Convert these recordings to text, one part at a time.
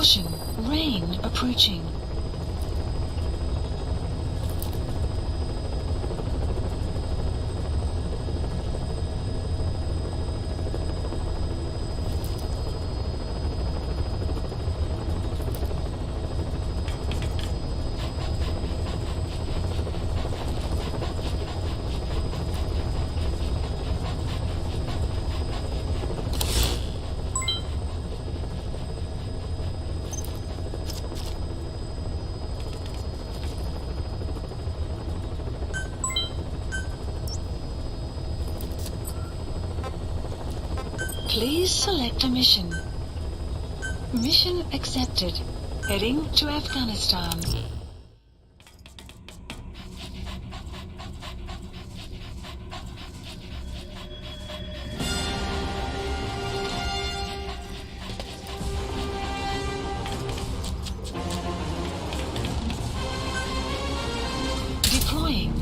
Caution, rain approaching. Please select a mission. Mission accepted. Heading to Afghanistan. Deploying.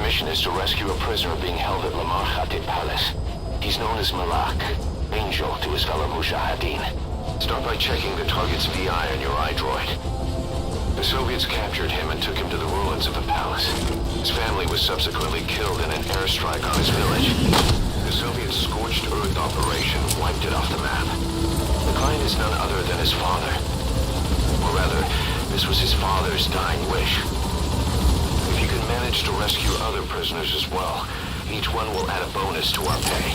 Mission is to rescue a prisoner being held at Lamar Khatib Palace. He's known as Malak, angel to his fellow Mujahideen. Start by checking the target's VI on your iDroid. The Soviets captured him and took him to the ruins of the palace. His family was subsequently killed in an airstrike on his village. The Soviet scorched earth operation wiped it off the map. The client is none other than his father. Or rather, this was his father's dying wish. If you can manage to rescue other prisoners as well, each one will add a bonus to our pay.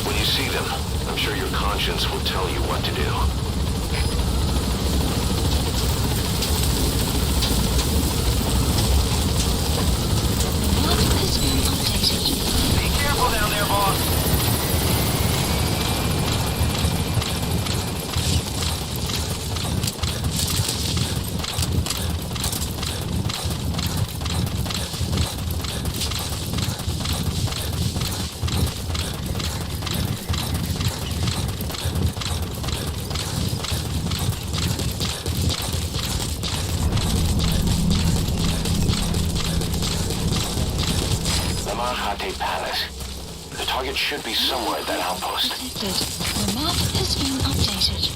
When you see them, I'm sure your conscience will tell you what to do. Map has been updated. Be careful down there, boss. Lamar Khatib Palace. The target should be somewhere at that outpost. Detected. The map has been updated.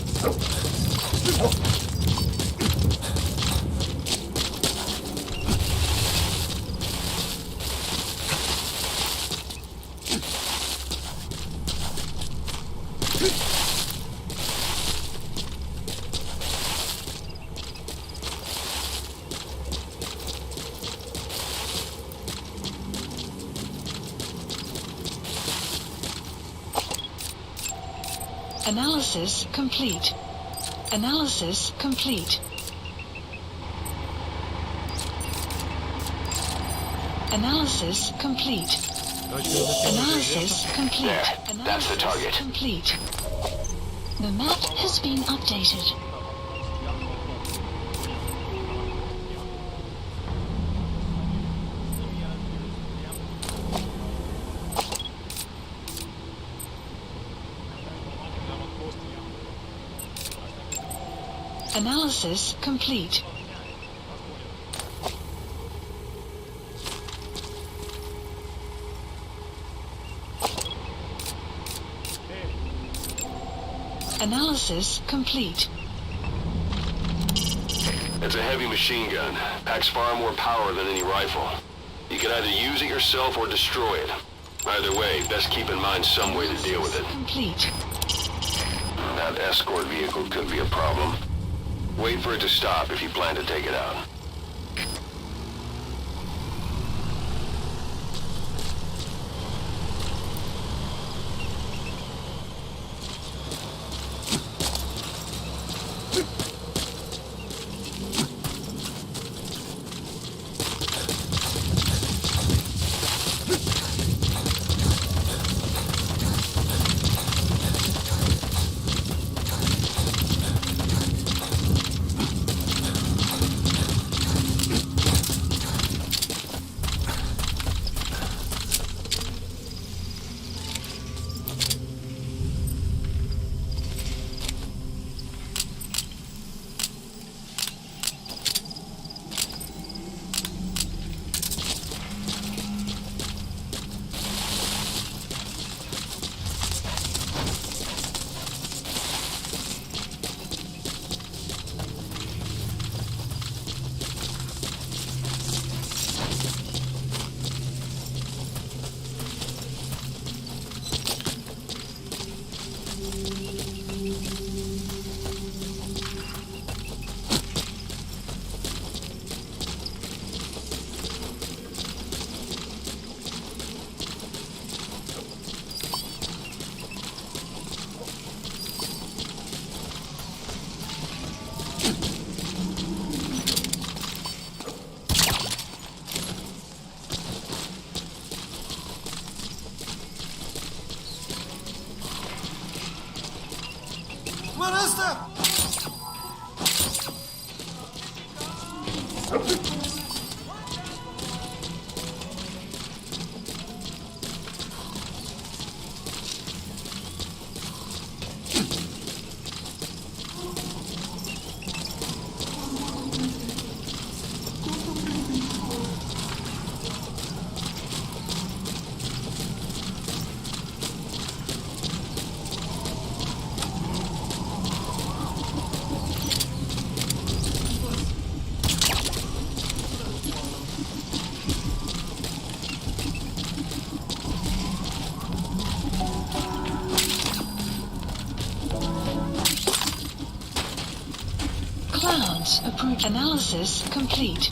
Analysis complete. Analysis complete. Analysis complete. Analysis complete. There, that's the target. Complete. The map has been updated. Analysis complete. Analysis complete. It's a heavy machine gun. Packs far more power than any rifle. You can either use it yourself or destroy it. Either way, best keep in mind some way to deal with it. Complete. That escort vehicle could be a problem. Wait for it to stop if you plan to take it out. Clouds approved. Analysis complete.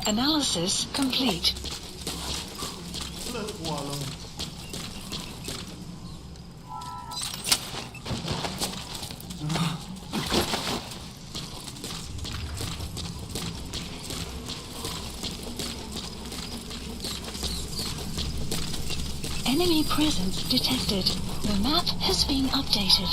Analysis complete. Enemy presence detected. The map has been updated.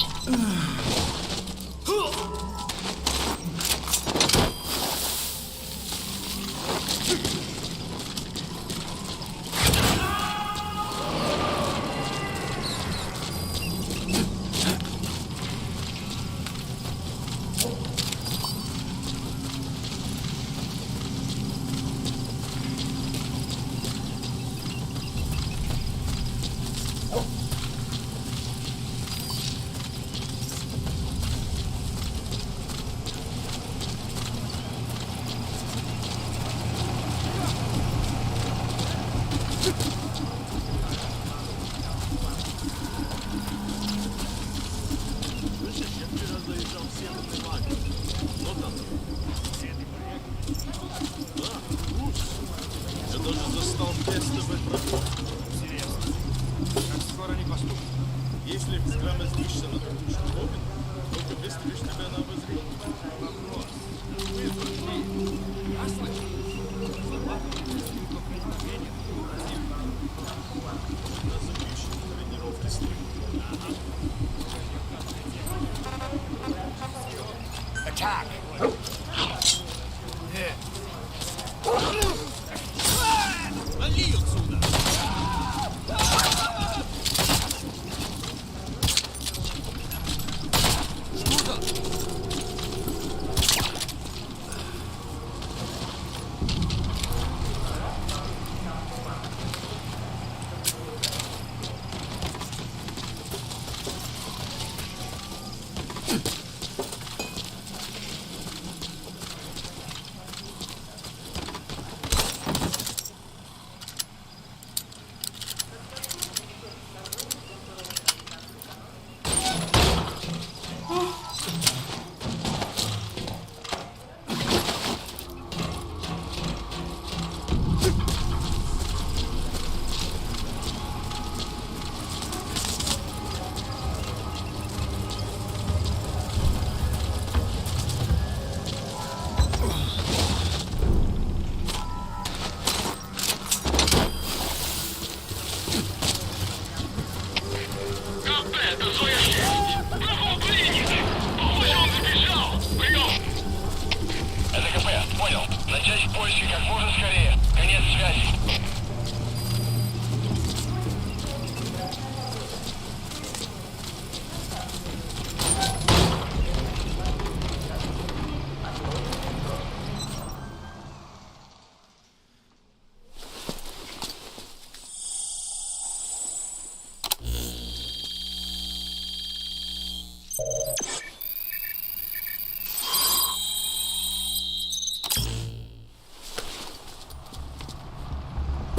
Если сграма сдвижется на другую только выставишь тебя на обозрение. Вопрос. На запрещенной тренировке стрельбы. Attack! Вали отсюда!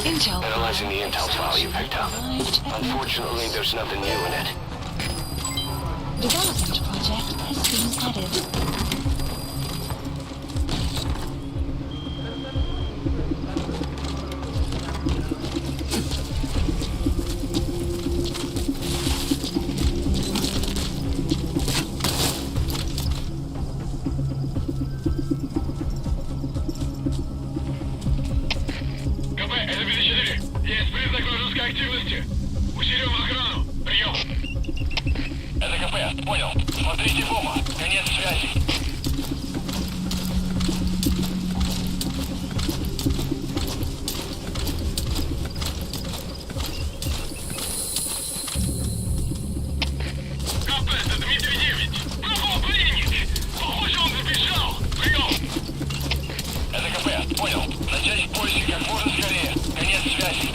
Intel. Analyzing the intel file you picked up. Arrived at Unfortunately, there's nothing new in it. Development project has been added. КП, это 54. Есть признак вражеской активности. Усилим охрану. Прием. Это КП, понял. Смотрите в оба. Конец связи. КП, это Дмитрий 9. Пропал пленник. Похоже, он сбежал. Прием. Это КП, понял. Начать поиски как можно скорее. Конец связи.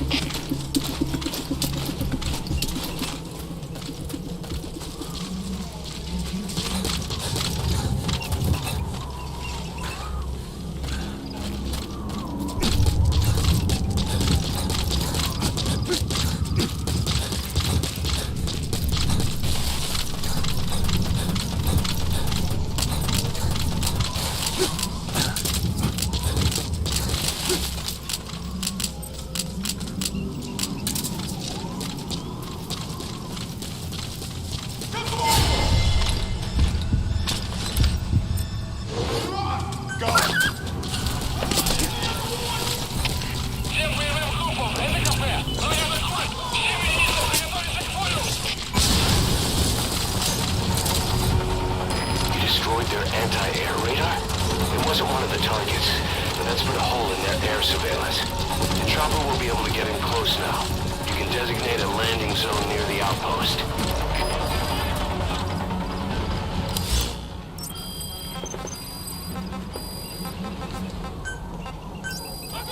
Всем боевым группам, это КП. Военный ход. Все единицы приготовиться к бою. You destroyed their anti-air radar? It wasn't one of the targets, but that's put a hole in their air surveillance. The chopper will be able to get in close now. You can designate a landing zone near the outpost.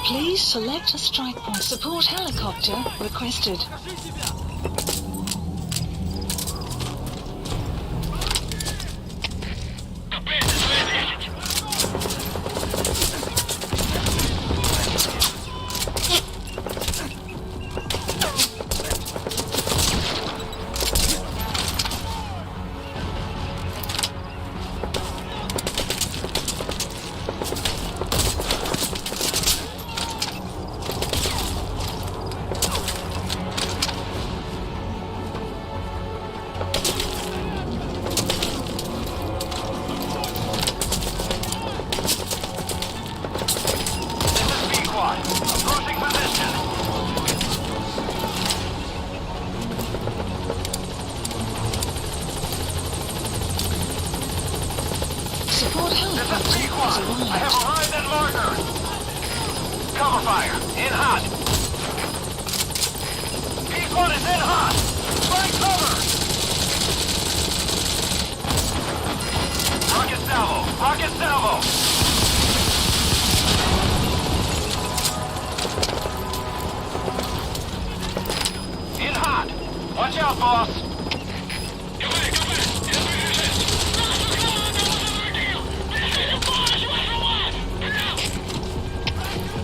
Please select a strike point. Support helicopter requested. КП, это 10. Approaching position. Support This is helicopter P-Quad. has I have arrived. arrived at marker. Cover fire. In hot. P-Quad is in hot. Find cover. Rocket salvo. Rocket salvo. In hot. Watch out, boss.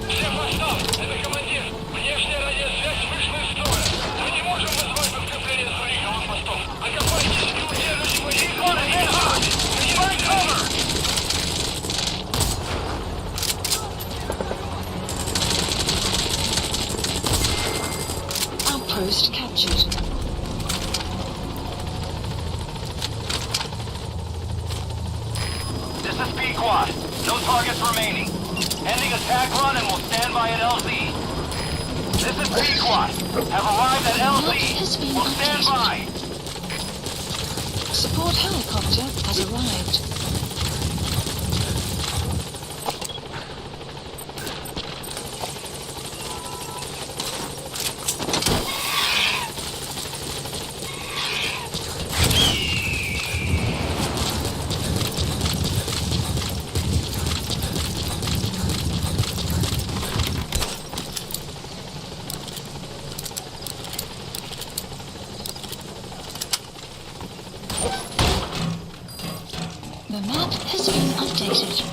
Всем постов! Это командир! Внешняя радиосвязь вышла из строя! Мы не можем вызвать подкрепление с своих аванпостов! Окопайтесь и удержите мои иконы! Занимай cover! Outpost captured. This is P-Quad. No targets remaining. Ending attack run and we'll stand by at LZ. This is P-Quad. Have arrived at LZ. We'll stand by. Support helicopter has arrived. The map has been updated.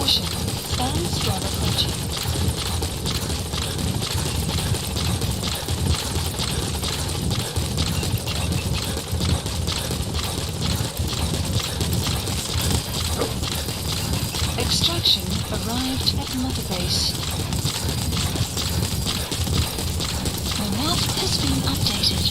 Caution. Storm approaching. Extraction arrived at Mother Base. The map has been updated.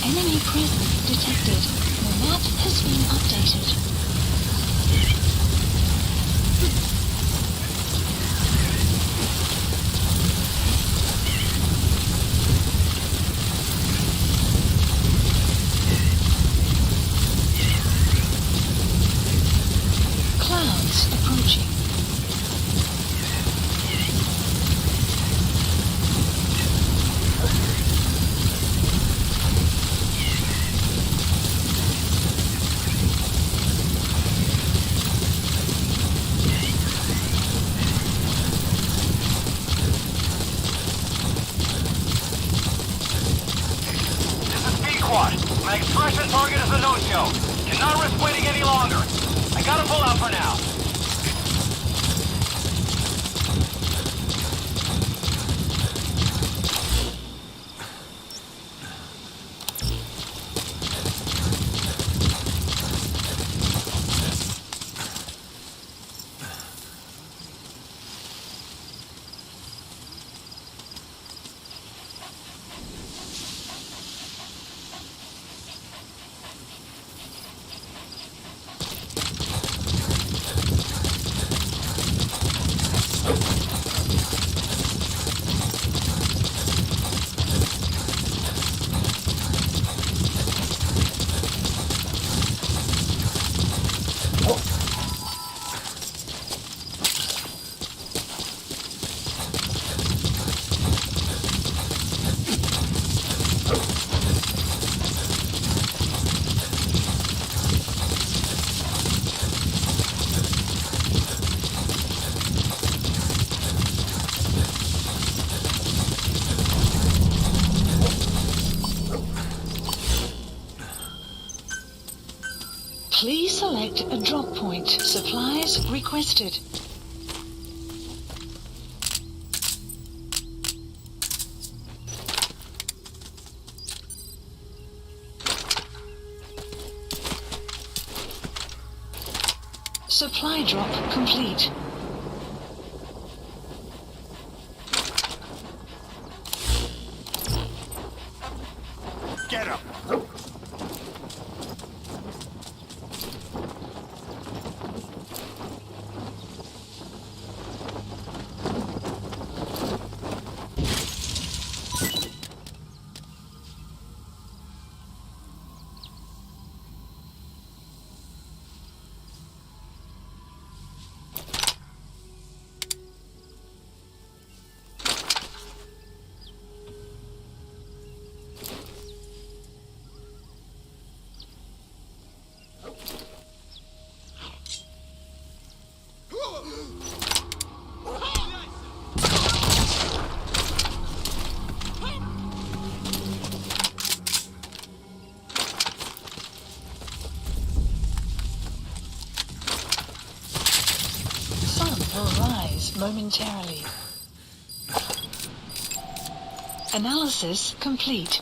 Enemy presence detected. The map has been updated. Clouds approaching. My extraction target is a no-show. Cannot risk waiting any longer. I gotta pull out for now. Please select a drop point. Supplies requested. Supply drop complete. Get him! Sun will rise momentarily. Analysis complete.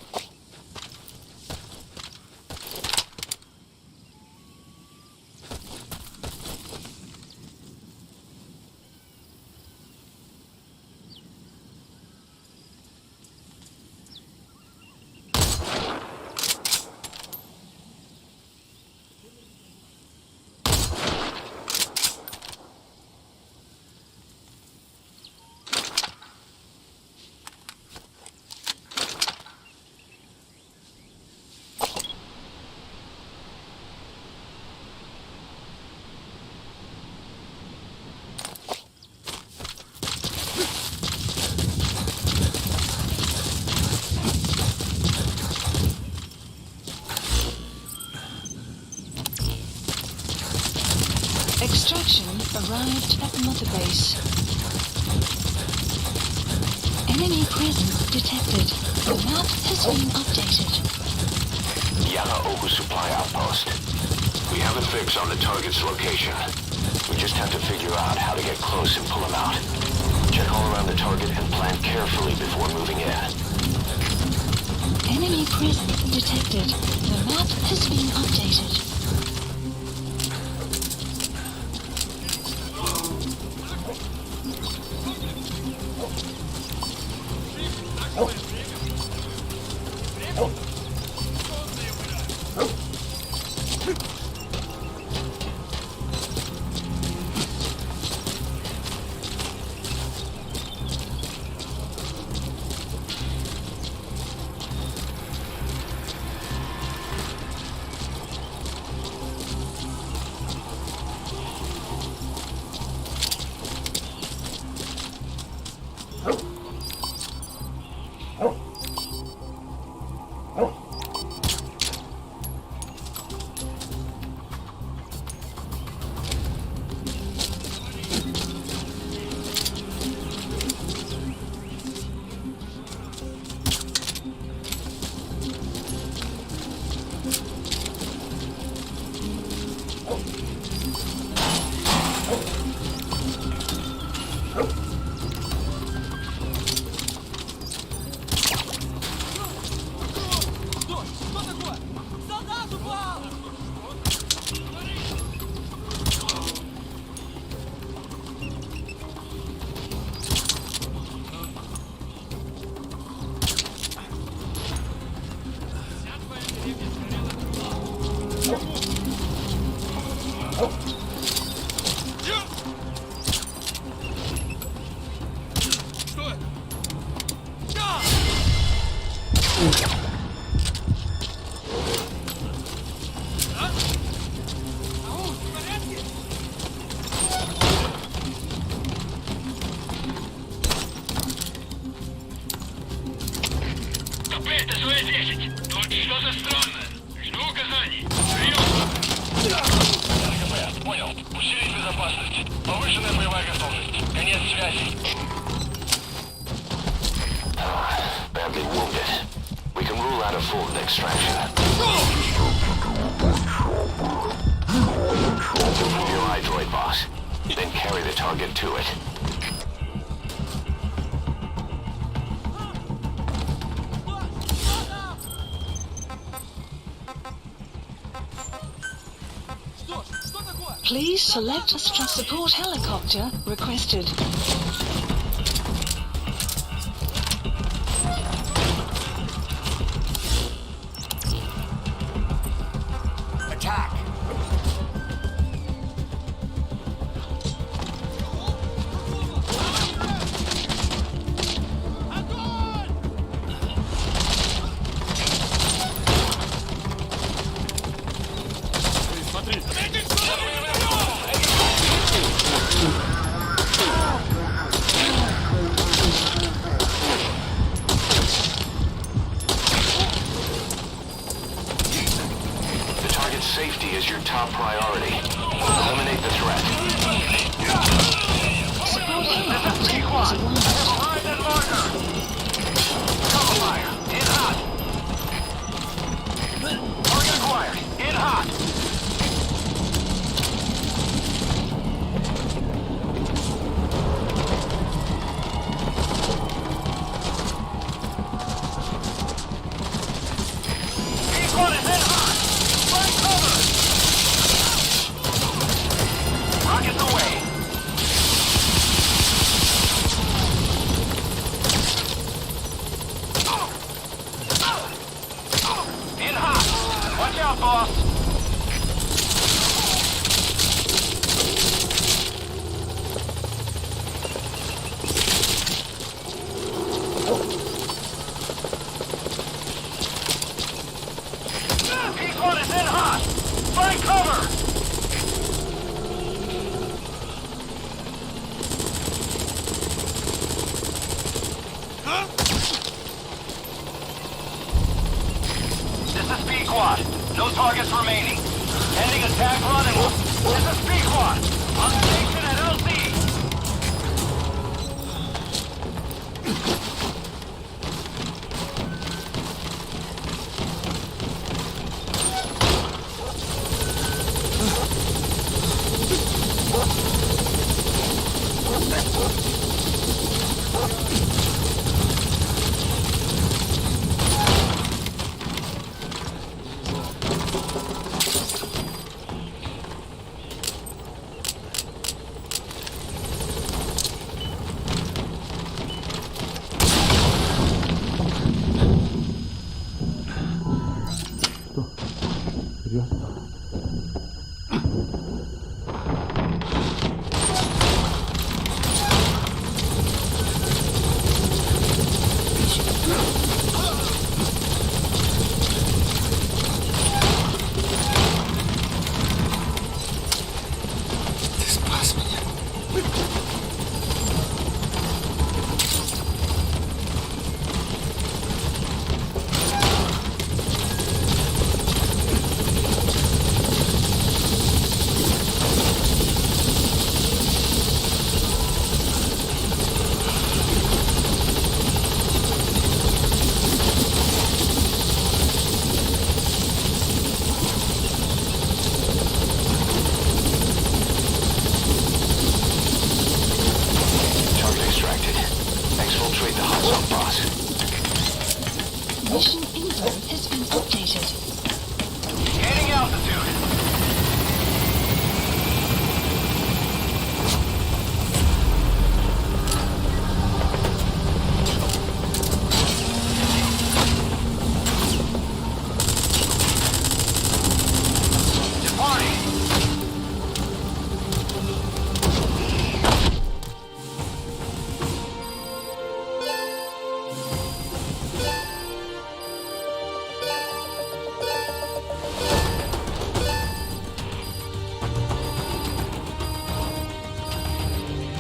Extraction arrived at Mother Base. Enemy presence detected. The map has been updated. Yara Oku Supply Outpost. We have a fix on the target's location. We just have to figure out how to get close and pull him out. Check all around the target and plan carefully before moving in. Enemy presence detected. The map has been updated. Badly wounded. We can rule out a full extraction. Remove your iDroid, boss. Then carry the target to it. Please select a support helicopter requested. Attack! Safety is your top priority. Eliminate the threat. Support helicopter is arrived. Behind that marker! Cover fire! In hot! Target acquired! In hot! P1 is in hot! Find cover! Rockets away! In hot! Watch out, boss! P1 is in hot! Find cover! This is P-Quad. No targets remaining. Heading attack rendezvous. This is Pequod. On station at LZ. Mission info has been updated. Gaining altitude. Departing.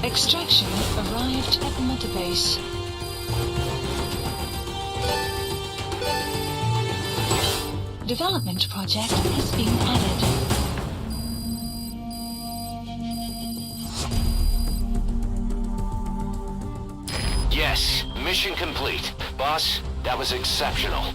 Extraction arrived at Mother Base. Development project has been added. Yes, mission complete. Boss, that was exceptional.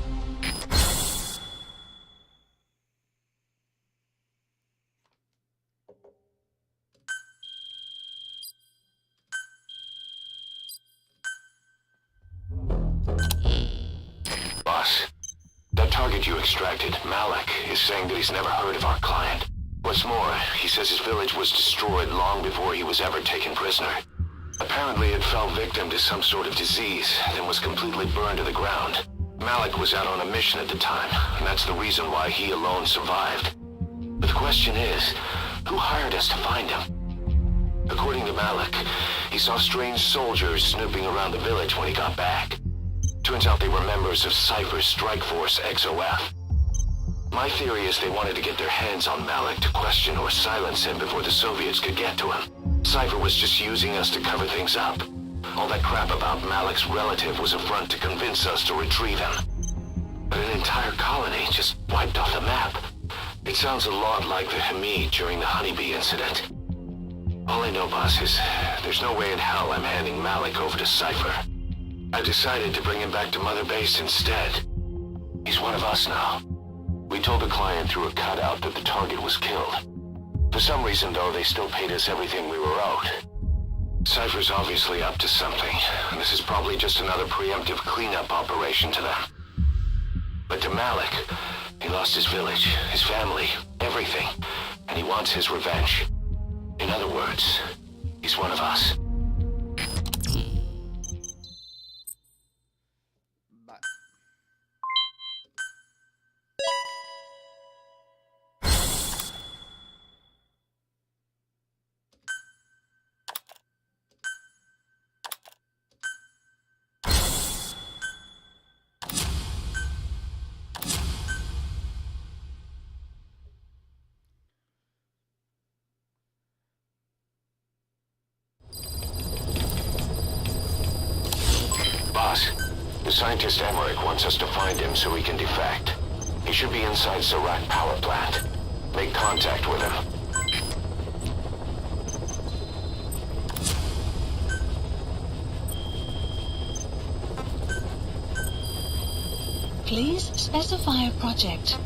Boss, that target you extracted, Malik, is saying that he's never heard of our client. What's more, he says his village was destroyed long before he was ever taken prisoner. Apparently it fell victim to some sort of disease, then was completely burned to the ground. Malik was out on a mission at the time, and that's the reason why he alone survived. But the question is, who hired us to find him? According to Malik, he saw strange soldiers snooping around the village when he got back. Turns out they were members of Cypher's strike force, XOF. My theory is they wanted to get their hands on Malik to question or silence him before the Soviets could get to him. Cypher was just using us to cover things up. All that crap about Malik's relative was a front to convince us to retrieve him. But an entire colony just wiped off the map. It sounds a lot like the Hamid during the Honeybee incident. All I know, boss, is there's no way in hell I'm handing Malik over to Cypher. I decided to bring him back to Mother Base instead. He's one of us now. We told the client through a cutout that the target was killed. For some reason, though, they still paid us everything we were owed. Cypher's obviously up to something, and this is probably just another preemptive cleanup operation to them. But to Malik, he lost his village, his family, everything, and he wants his revenge. In other words, he's one of us. Boss, the scientist Emmerich wants us to find him so he can defect. He should be inside Zarak power plant. Make contact with him. Please specify a project.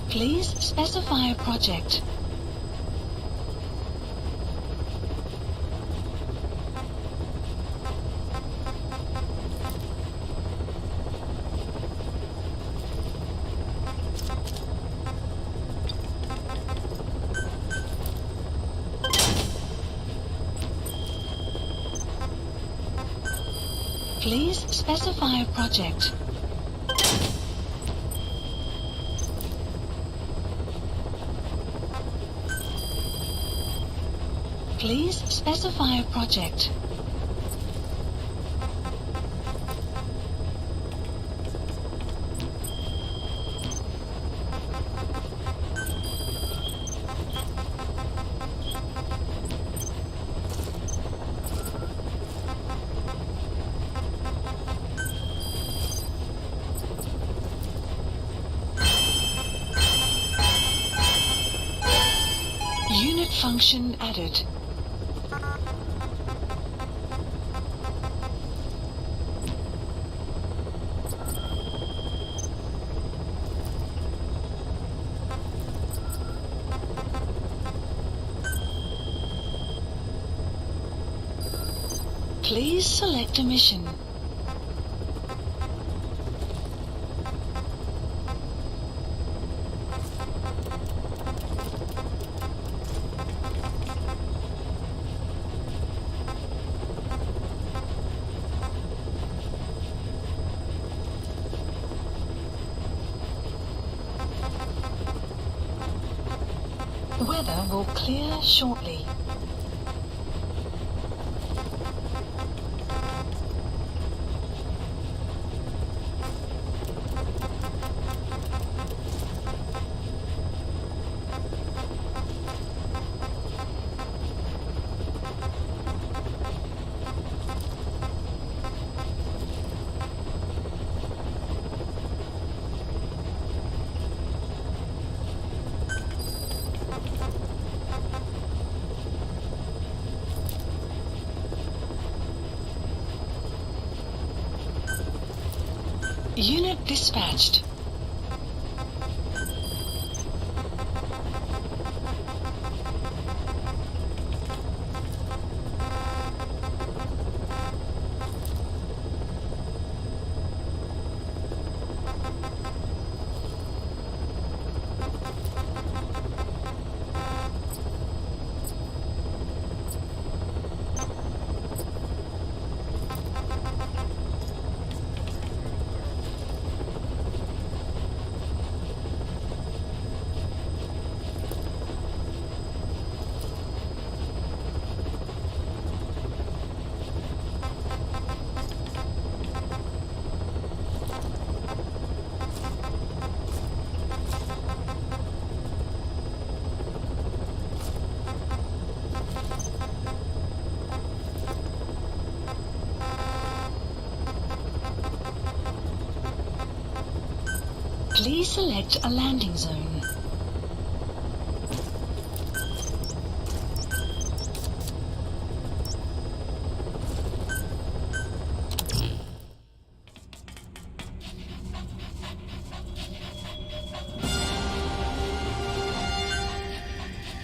Please specify a project. Please specify a project. Please specify a project. Unit function added. Please select a mission. Weather will clear shortly. Unit dispatched. Please select a landing zone.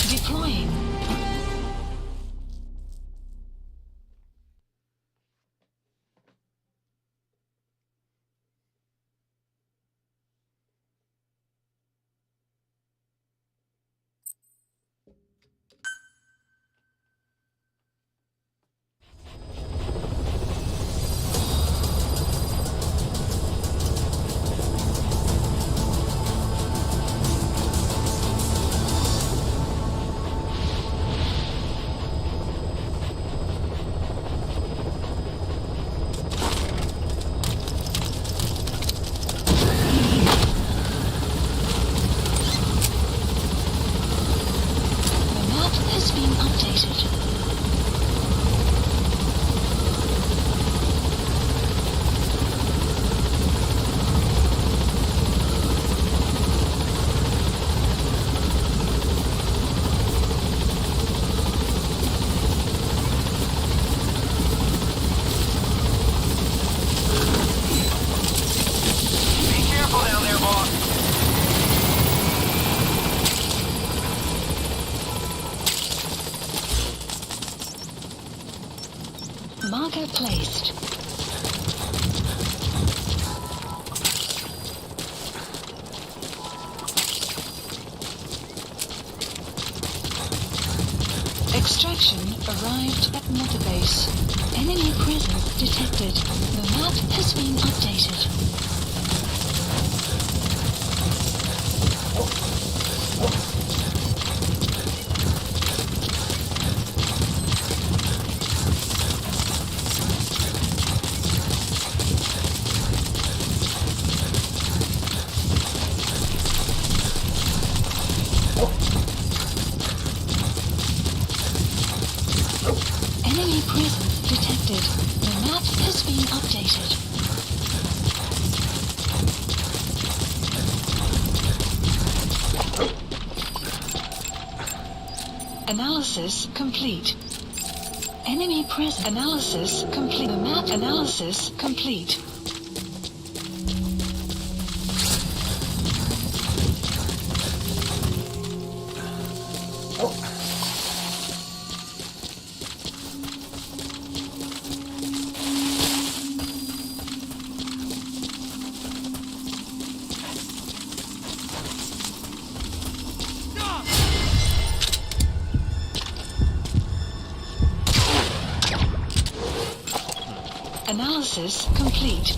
Deploying Tracker placed. Extraction arrived at Mother Base. Enemy presence detected. The map has been updated. Enemy presence detected. The map has been updated. Analysis complete. Enemy presence analysis complete. The map analysis complete. Analysis complete.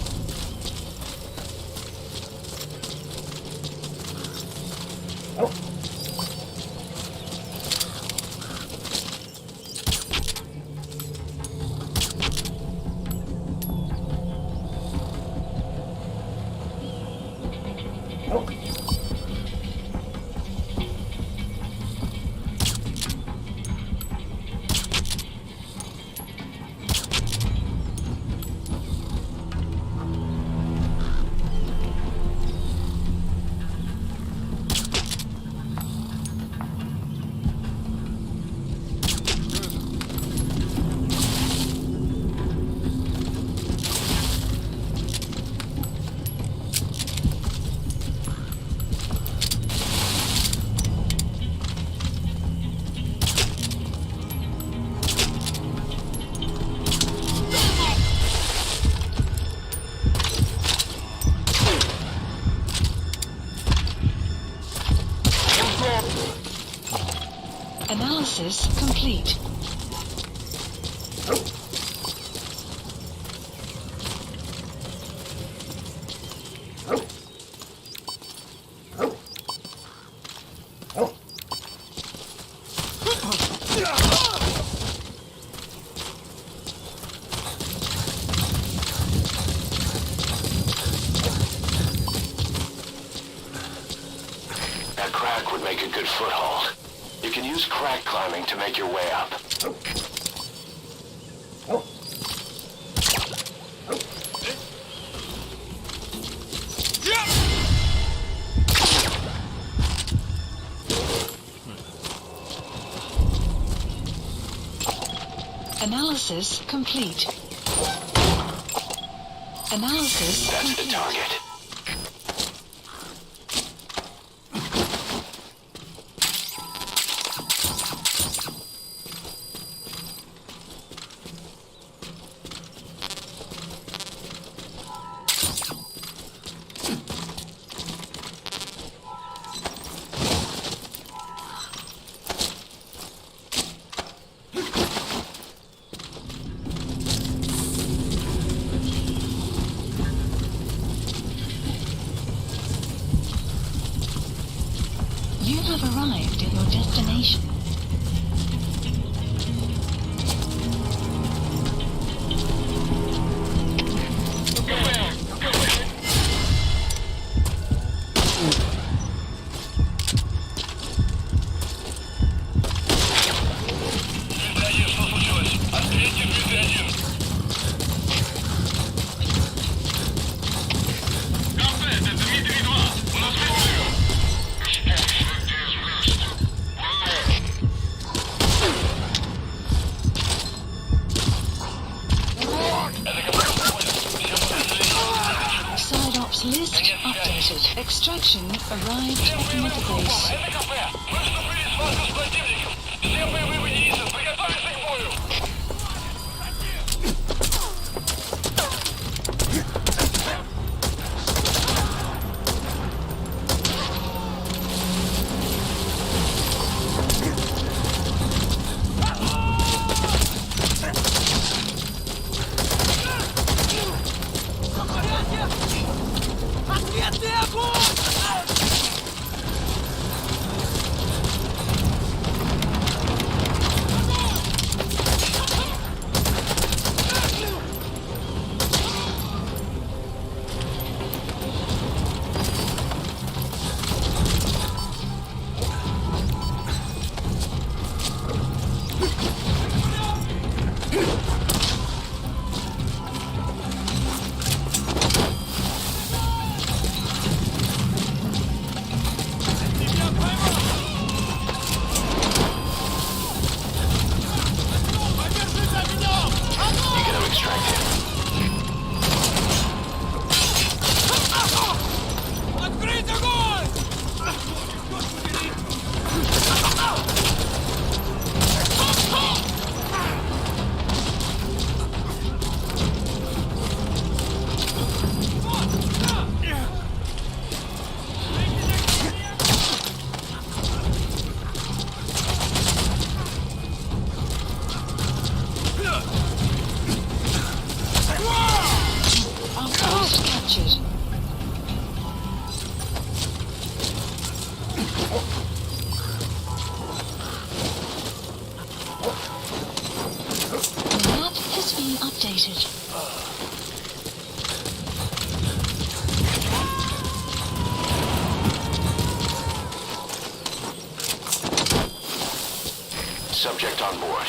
Analysis complete. That crack would make a good foothold. You can use crack climbing to make your way up. Analysis complete. Analysis That's complete. the target. You have arrived at your destination. Звезда-1, что случилось? Ответьте, Звезда-1. Кафе, это Дмитрий-2. У нас выходим. Side ops list updated. Extraction arrived at Mother Base. Это кафе. Мы вступили в схватку с противником. Все боевые единицы, приготовиться к бою. The map has been updated. Subject on board.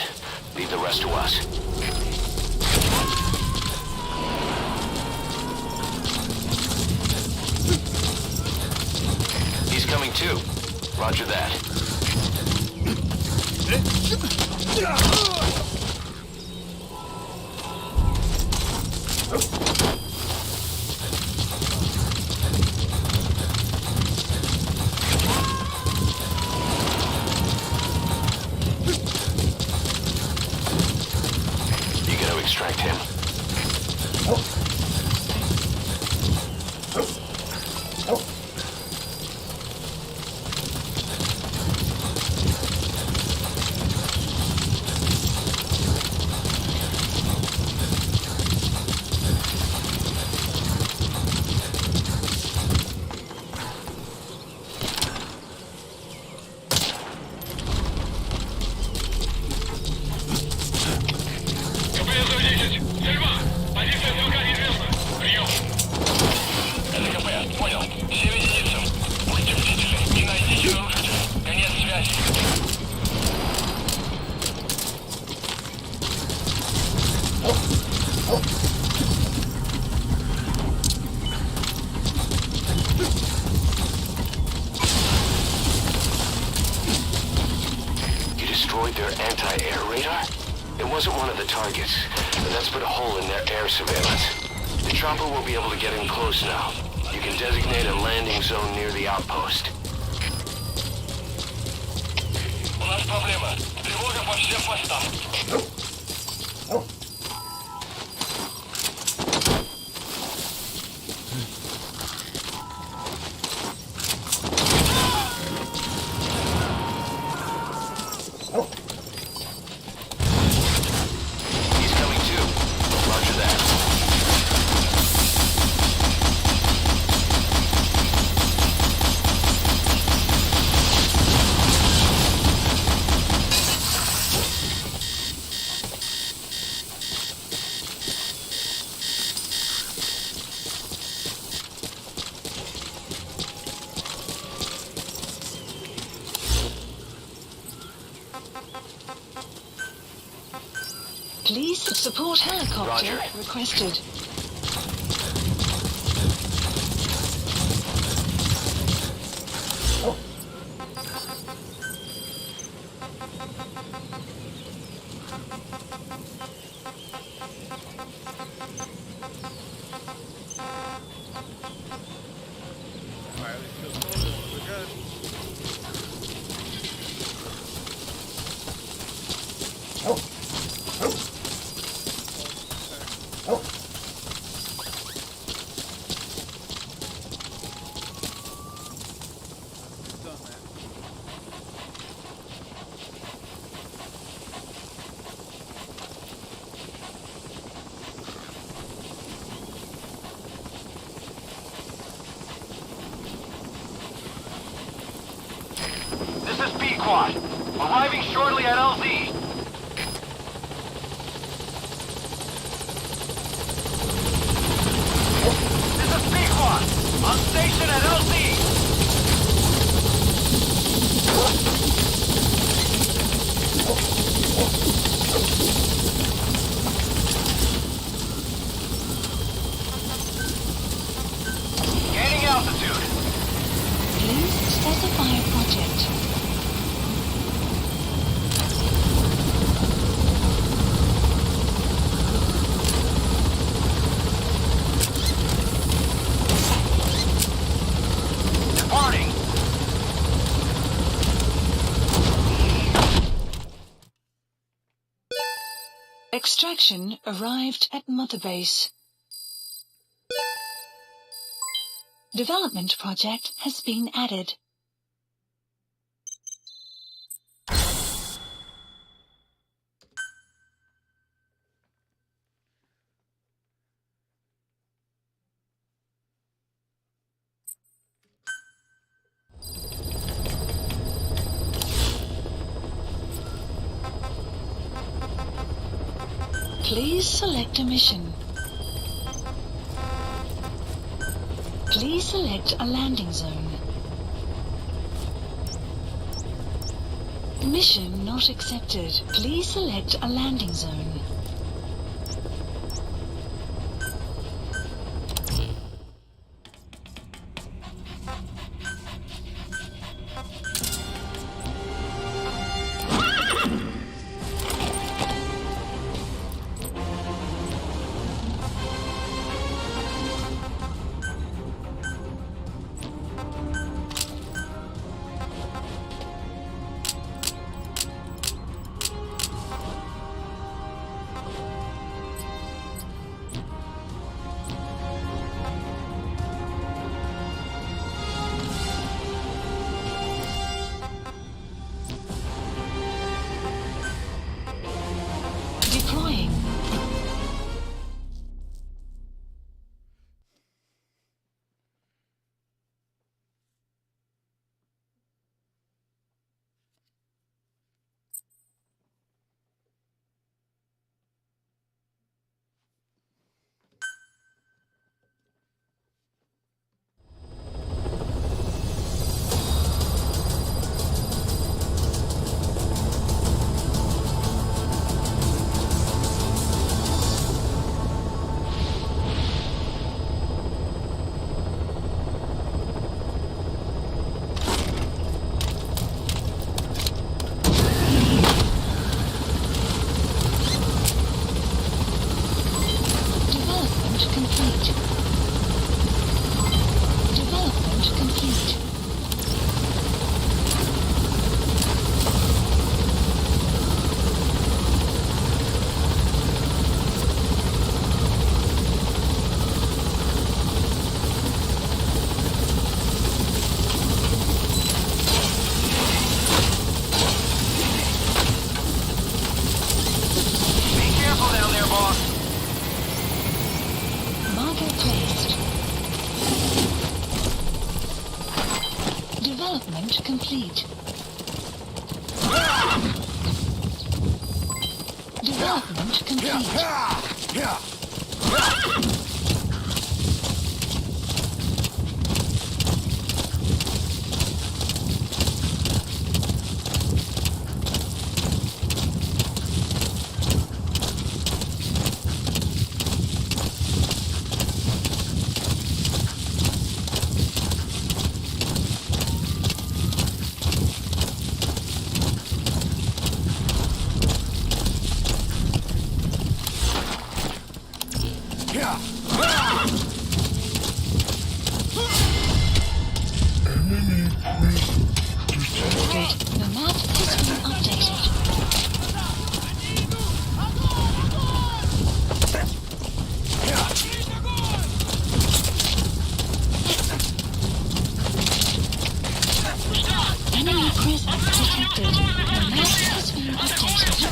Leave the rest to us. He's coming too. Roger that. You gonna extract him? КП-110. Сельма. Позиция стрелка неизвестна. Прием. Это КП. Понял. Всем единицам. Будьте бдительны и найдите нарушителя. Конец связи. You destroyed their anti-air radar? It wasn't one of the targets, but that's put a hole in their air surveillance. The chopper will be able to get in close now. You can designate a landing zone near the outpost. У нас проблема. Тревога по всем постам. He's coming too. Roger that. Please support helicopter Roger. requested. Alright, let's kill soldiers. We're good. It's done, man. This is B-Quad. Arriving shortly at LZ. This is B-Quad. On station at LZ. Gaining altitude. Please specify project. Departing. Extraction arrived at Mother Base. Development project has been added. Please select a mission. Please select a landing zone. Mission not accepted. Please select a landing zone. Deploying. Development complete. Development complete. Be careful down there, boss. Marker placed. Development complete. Development complete. The map has been updated. Enemy presence detected. The map has been updated.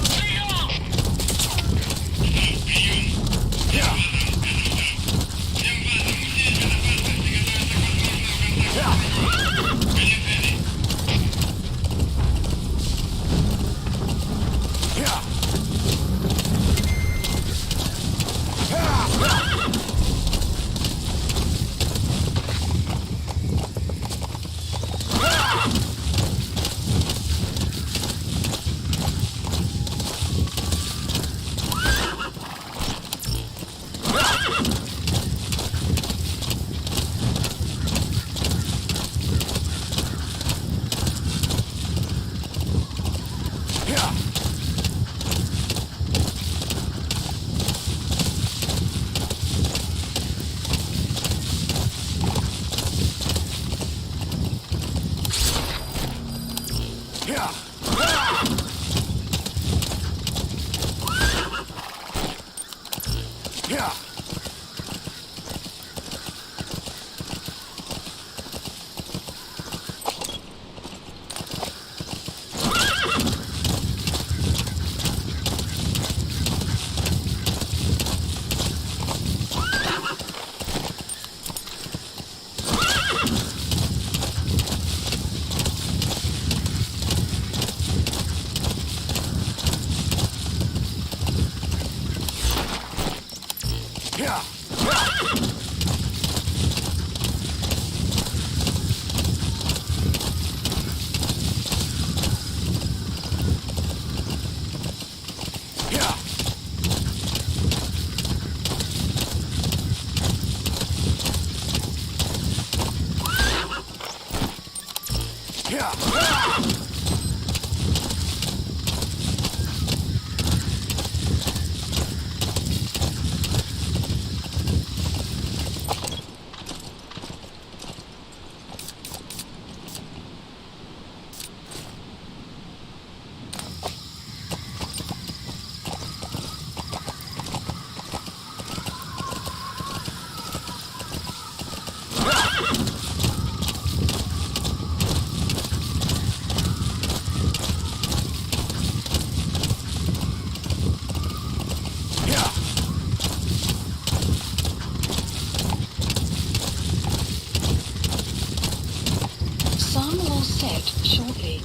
smoothly.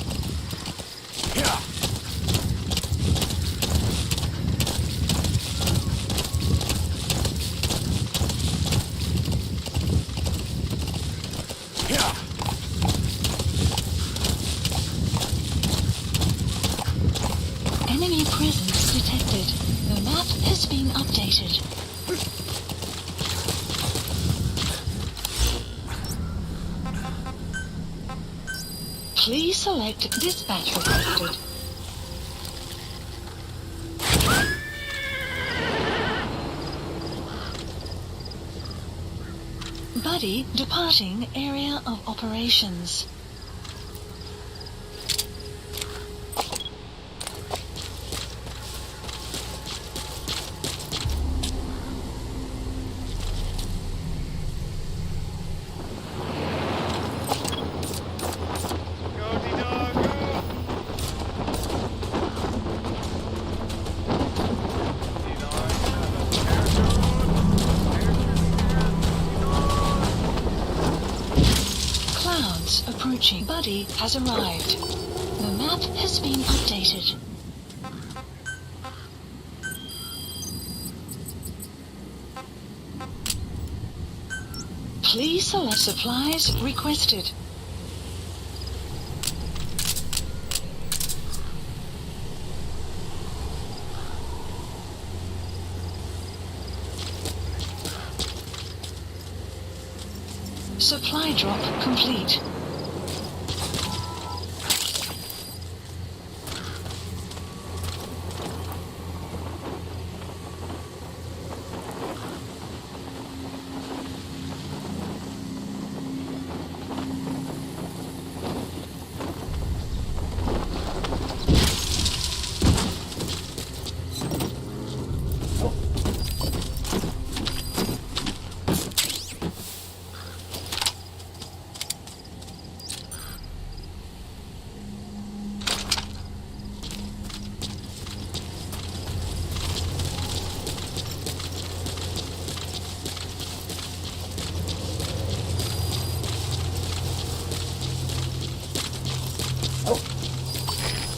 Enemy presence detected. The map has been updated. Please select dispatch requested. Buddy departing area of operations. Clouds approaching. Buddy has arrived. The map has been updated. Please select supplies requested. Supply drop complete.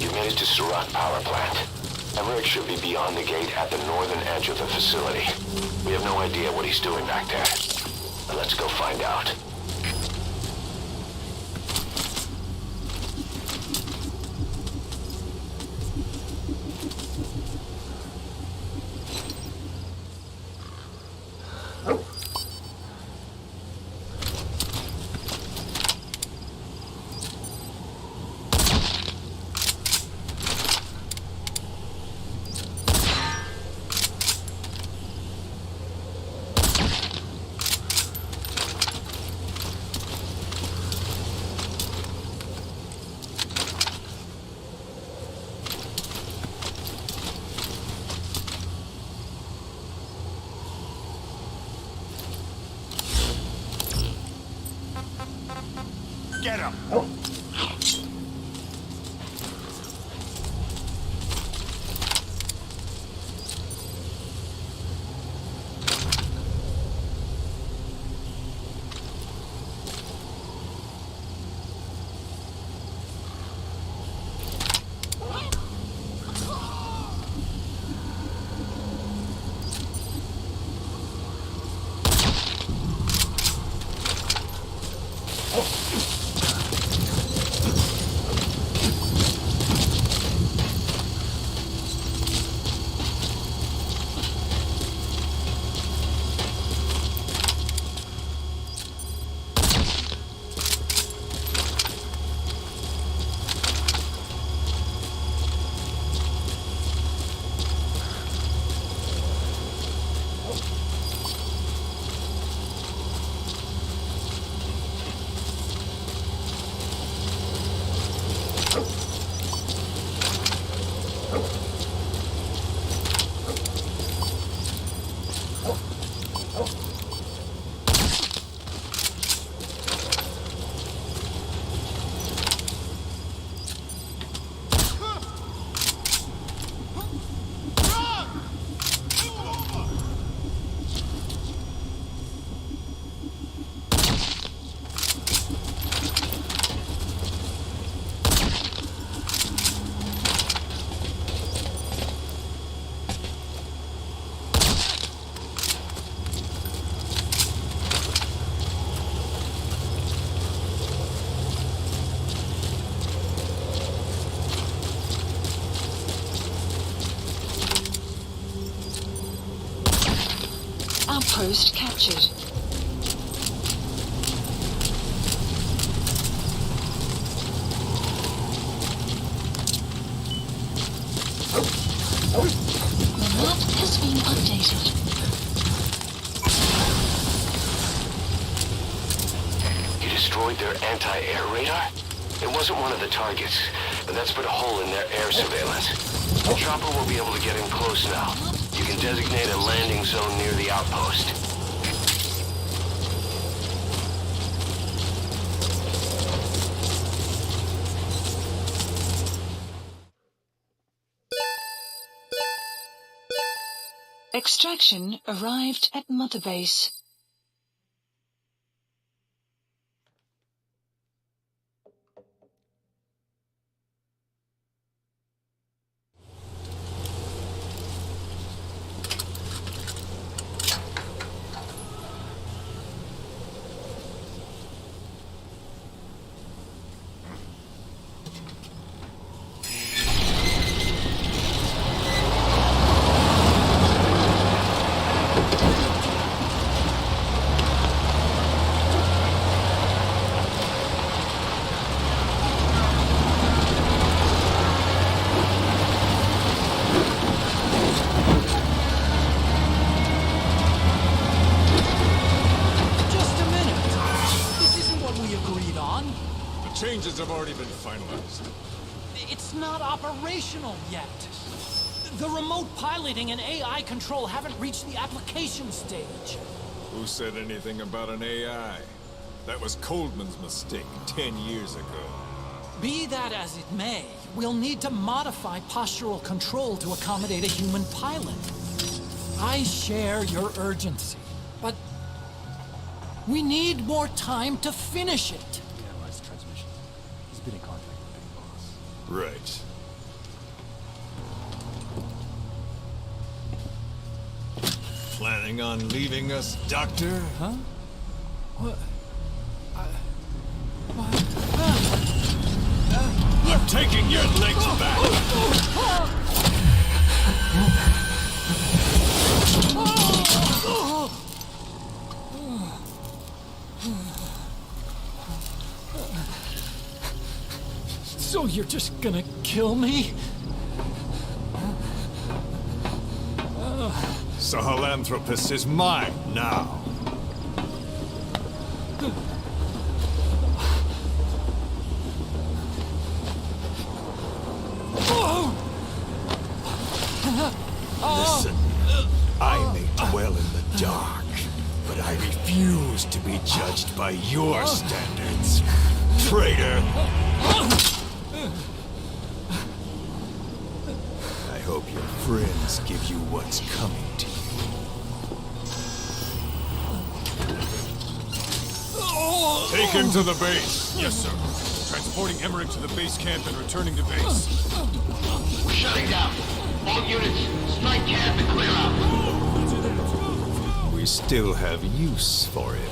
You made it to Surat Power Plant. Emmerich should be beyond the gate at the northern edge of the facility. We have no idea what he's doing back there. Let's go find out. Get him! outpost captured. The map has been updated. You destroyed their anti-air radar? It wasn't one of the targets, but that's put a hole in their air surveillance. The chopper will be able to get in close now. You can designate a landing zone near the outpost. Extraction arrived at Mother Base. Just a minute. This isn't what we agreed on. The changes have already been finalized. It's not operational yet. The remote piloting and AI control haven't reached the application stage. Who said anything about an AI? That was Coldman's mistake 10 years ago. Be that as it may, we'll need to modify postural control to accommodate a human pilot. I share your urgency, but we need more time to finish it. Analyze transmission. He's been in contact with Big Boss. Right. Planning on leaving us, Doctor? Huh? What? I'm taking your legs back! So you're just gonna kill me? Sahelanthropus is mine now. Listen, I may dwell in the dark, but I refuse to be judged by your standards, traitor. I hope your friends give you what's coming to you. Take him to the base. Yes, sir. Transporting Emmerich to the base camp and returning to base. We're shutting down. All units, strike camp and clear out. We still have use for it.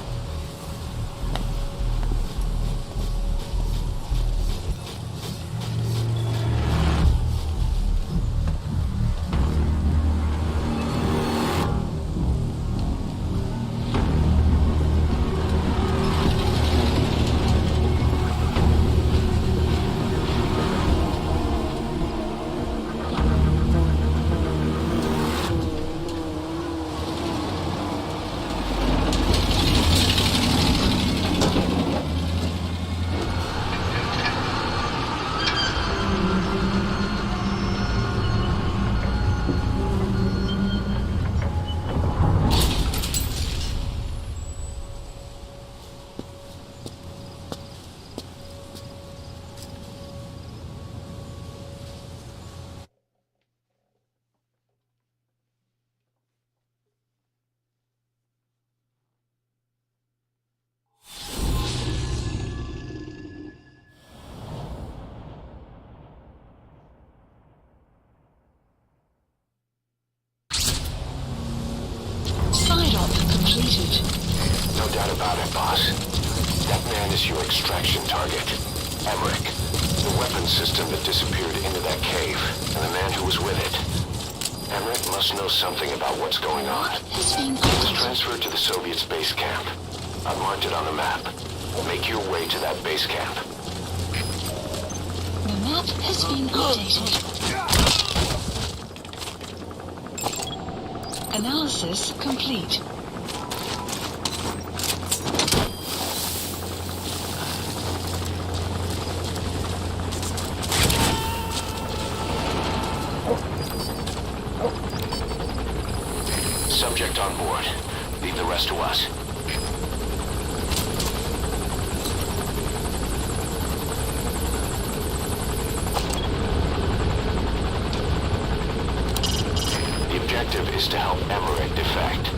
completed. No doubt about it, boss. That man is your extraction target. Emmerich. The weapon system that disappeared into that cave, and the man who was with it. Emmerich must know something about what's going on. Has been He was updated. transferred to the Soviets' base camp. I've marked it on the map. Make your way to that base camp. The map has been updated. Analysis complete. Subject on board. Leave the rest to us. The objective is to help Emmerich defect.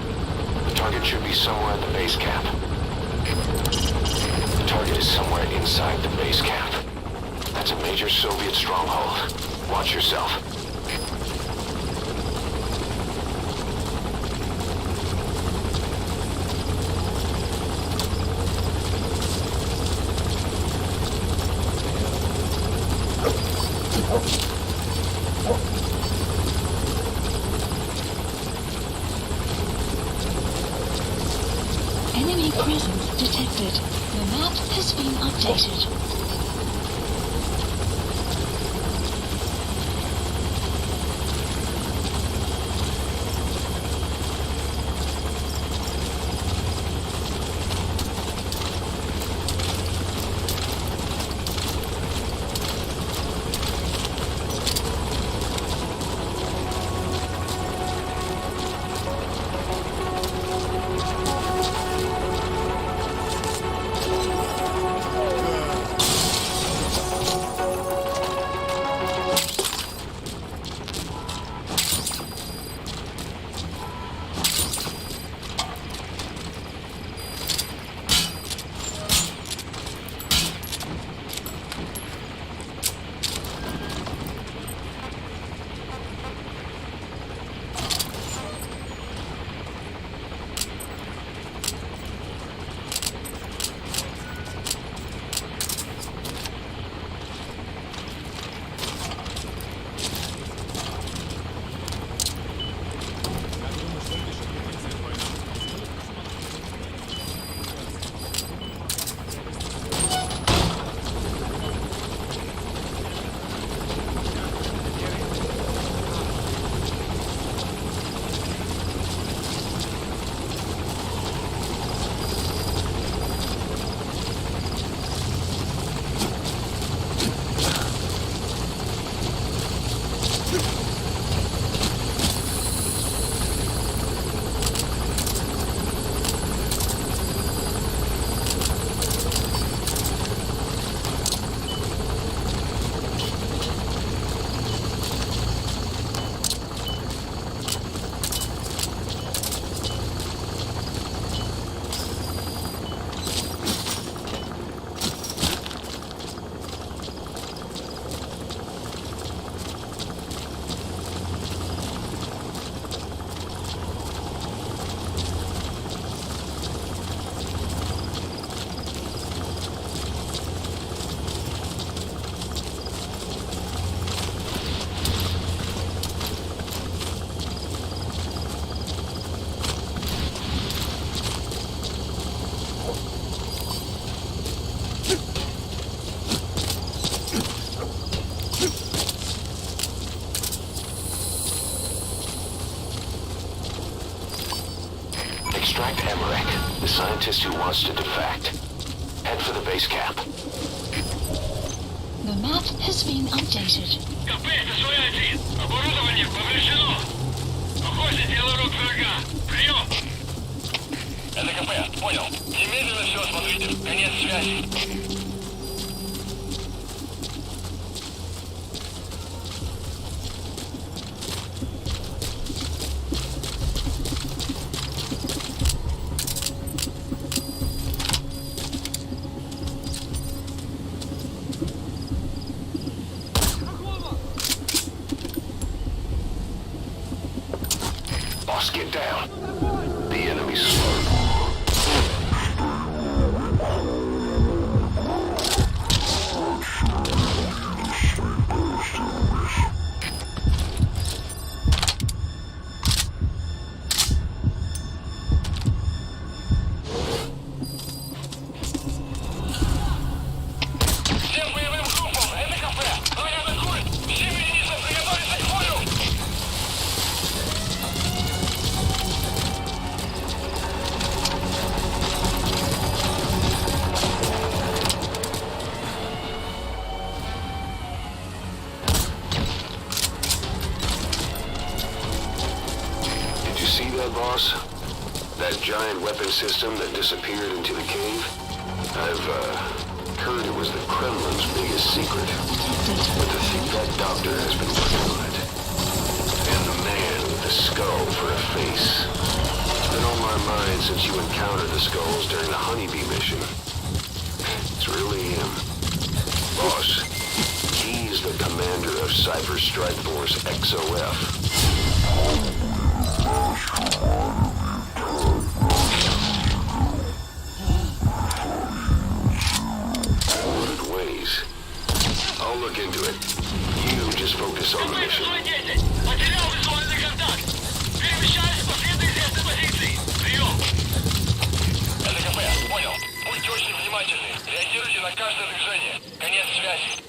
The target should be somewhere at the base camp. The target is somewhere inside the base camp. That's a major Soviet stronghold. Watch yourself. Enemy presence detected. The map has been updated. Extract Emmerich, the scientist who wants to defect. Head for the base camp. The map has been updated. КП, это Суй-1. Оборудование повреждено. Похоже, дело рук врага. Прием. Это КП, понял. Немедленно все осмотрите. Конец связи. Boss, get down. The enemy's slow. that, boss? That giant weapon system that disappeared into the cave? I've, heard it was the Kremlin's biggest secret. But to think that doctor has been working on it. And the man with the skull for a face. Been on my mind since you encountered the skulls during the Honeybee mission. It's really him. Boss, he's the commander of Cypher Strike Force XOF. Loaded ways. I'll look into it. You just focus on the mission. Потерял визуальный контакт. Перемещаюсь по светоизвестной позиции. Прием. Это КП. Понял. Будьте очень внимательны. Реагируйте на каждое движение. Конец связи.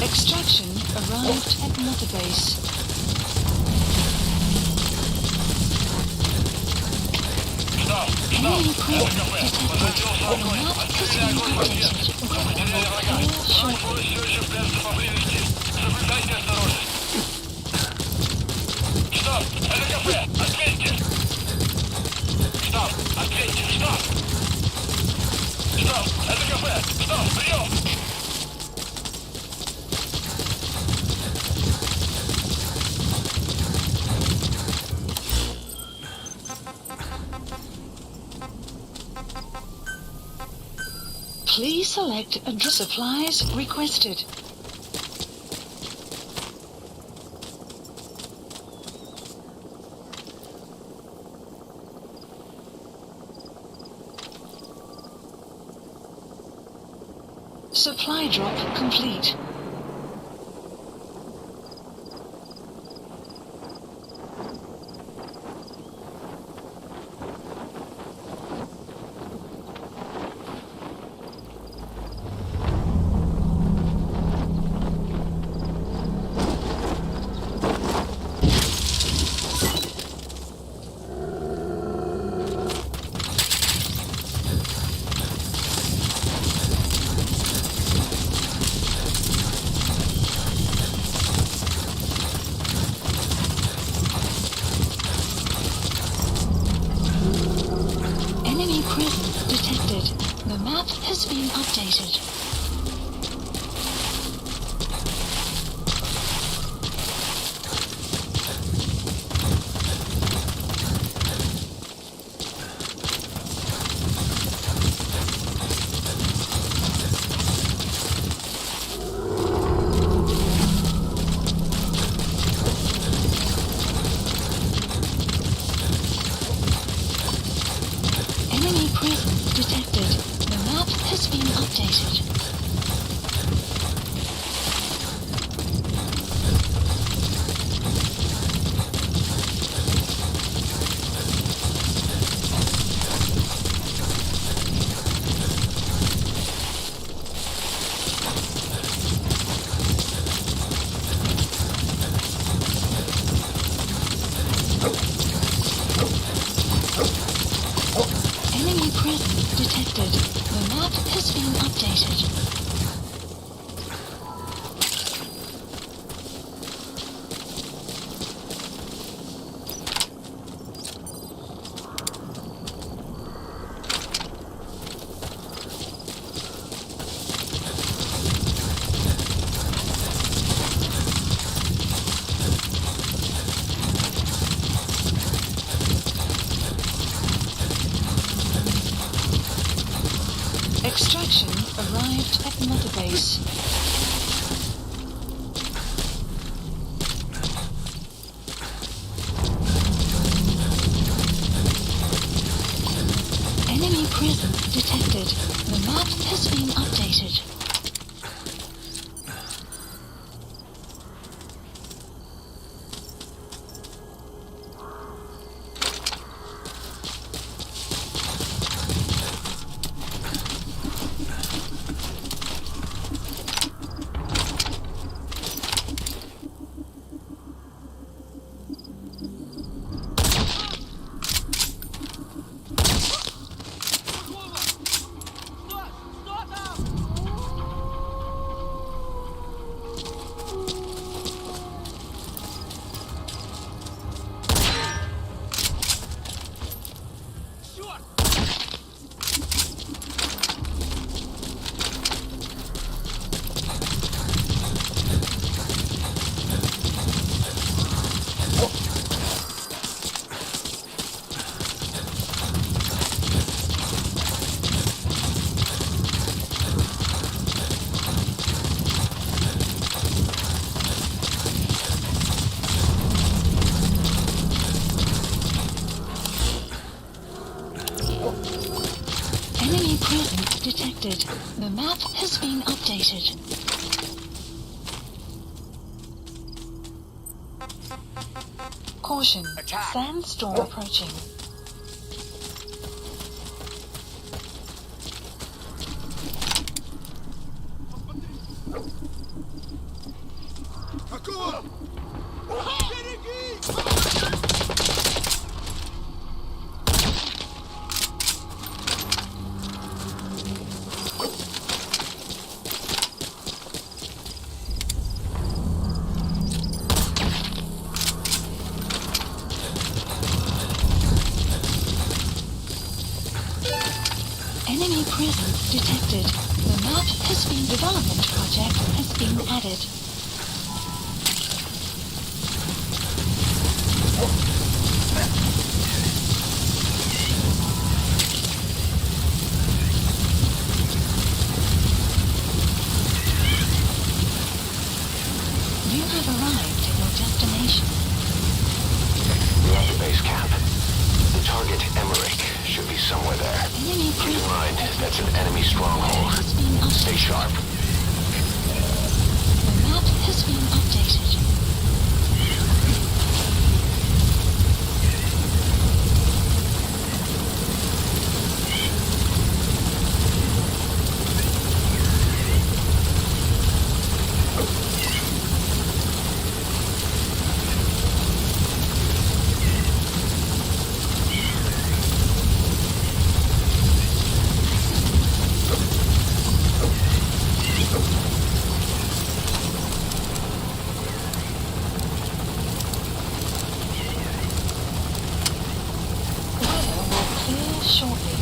Extraction arrived at Mother Base. Enemy presence detected. The map has been updated. Скоро все еще прячется поблизости. Соблюдайте осторожность. Стоп! Это КП! Ответьте! Стоп! Ответьте! Стоп! Стоп! Это КП! Стоп! Прием! Please select a supplies requested. Supply drop complete. Enemy presence detected. The map has been updated. Enemy presence detected. The map has been updated. Enemy presence detected. The map has been updated. Extraction arrived at Mother Base. Enemy presence detected. The map has been updated. detected. The map has been updated. Caution. Sandstorm approaching. Enemy presence detected. The map has been development project has been added. You have arrived at your destination. We're at the base camp. The target, Emmerich, should be somewhere there. Enemy Keep in presence mind, that's an enemy stronghold. has been Stay updated. sharp. The map has been updated. Weather will clear shortly.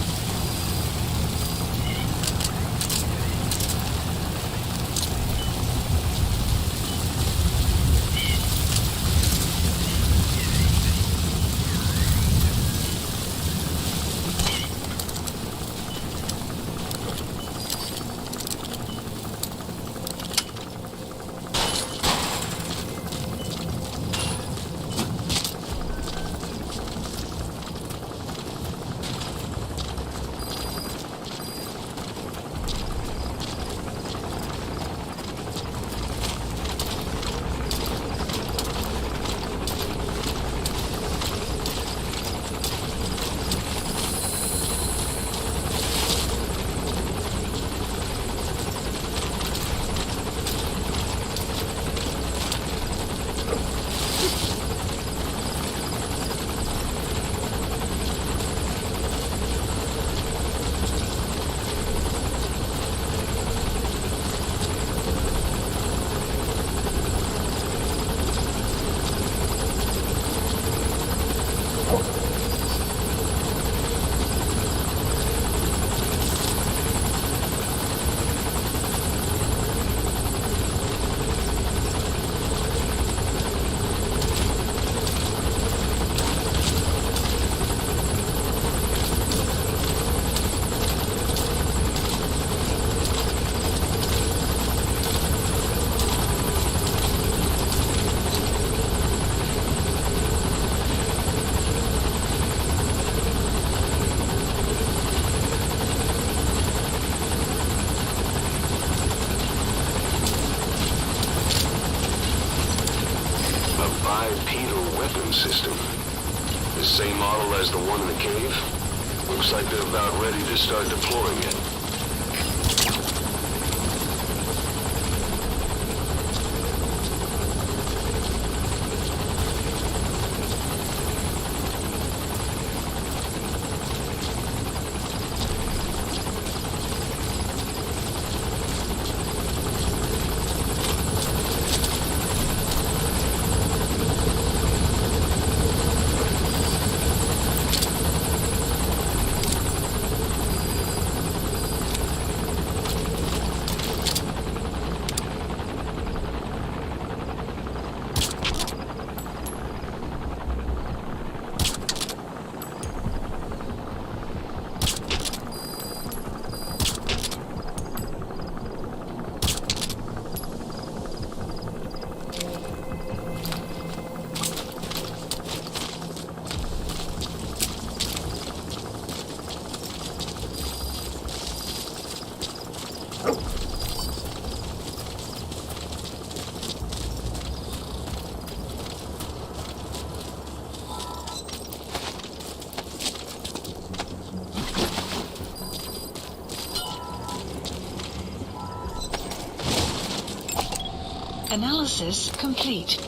Bipedal weapon system. The same model as the one in the cave? Looks like they're about ready to start deploying it. Analysis complete.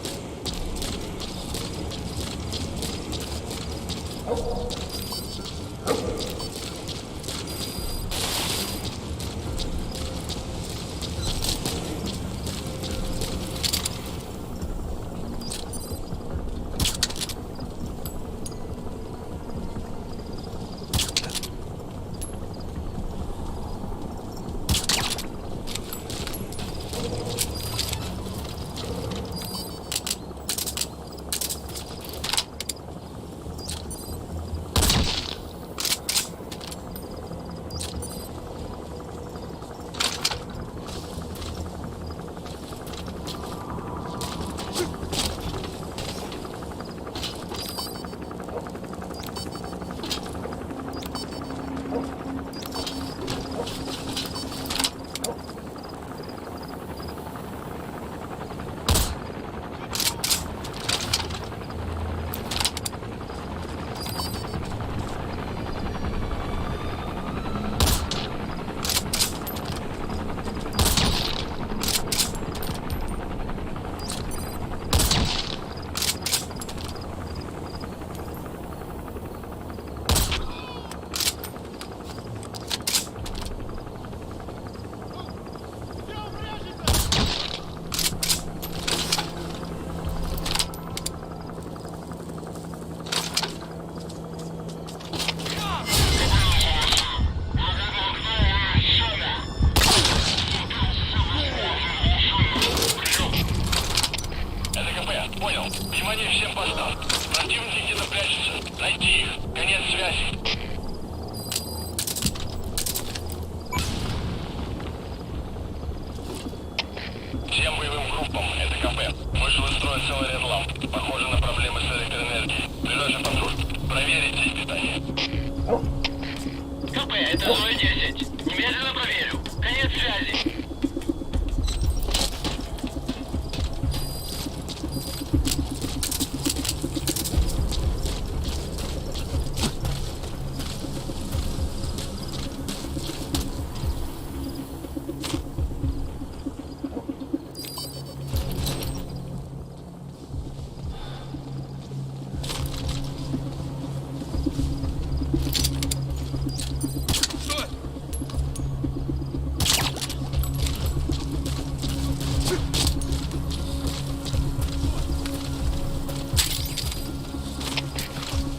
Это КП, понял. Внимание всем постам. Противники где-то прячутся. Найти их. Конец связи. Всем боевым группам, это КП. Вышел из строя целый ряд ламп. Похоже на проблемы с электроэнергией. Ближайший патруль. Проверить их питание. КП, это Зоя-10. Немедленно проверю. Конец связи.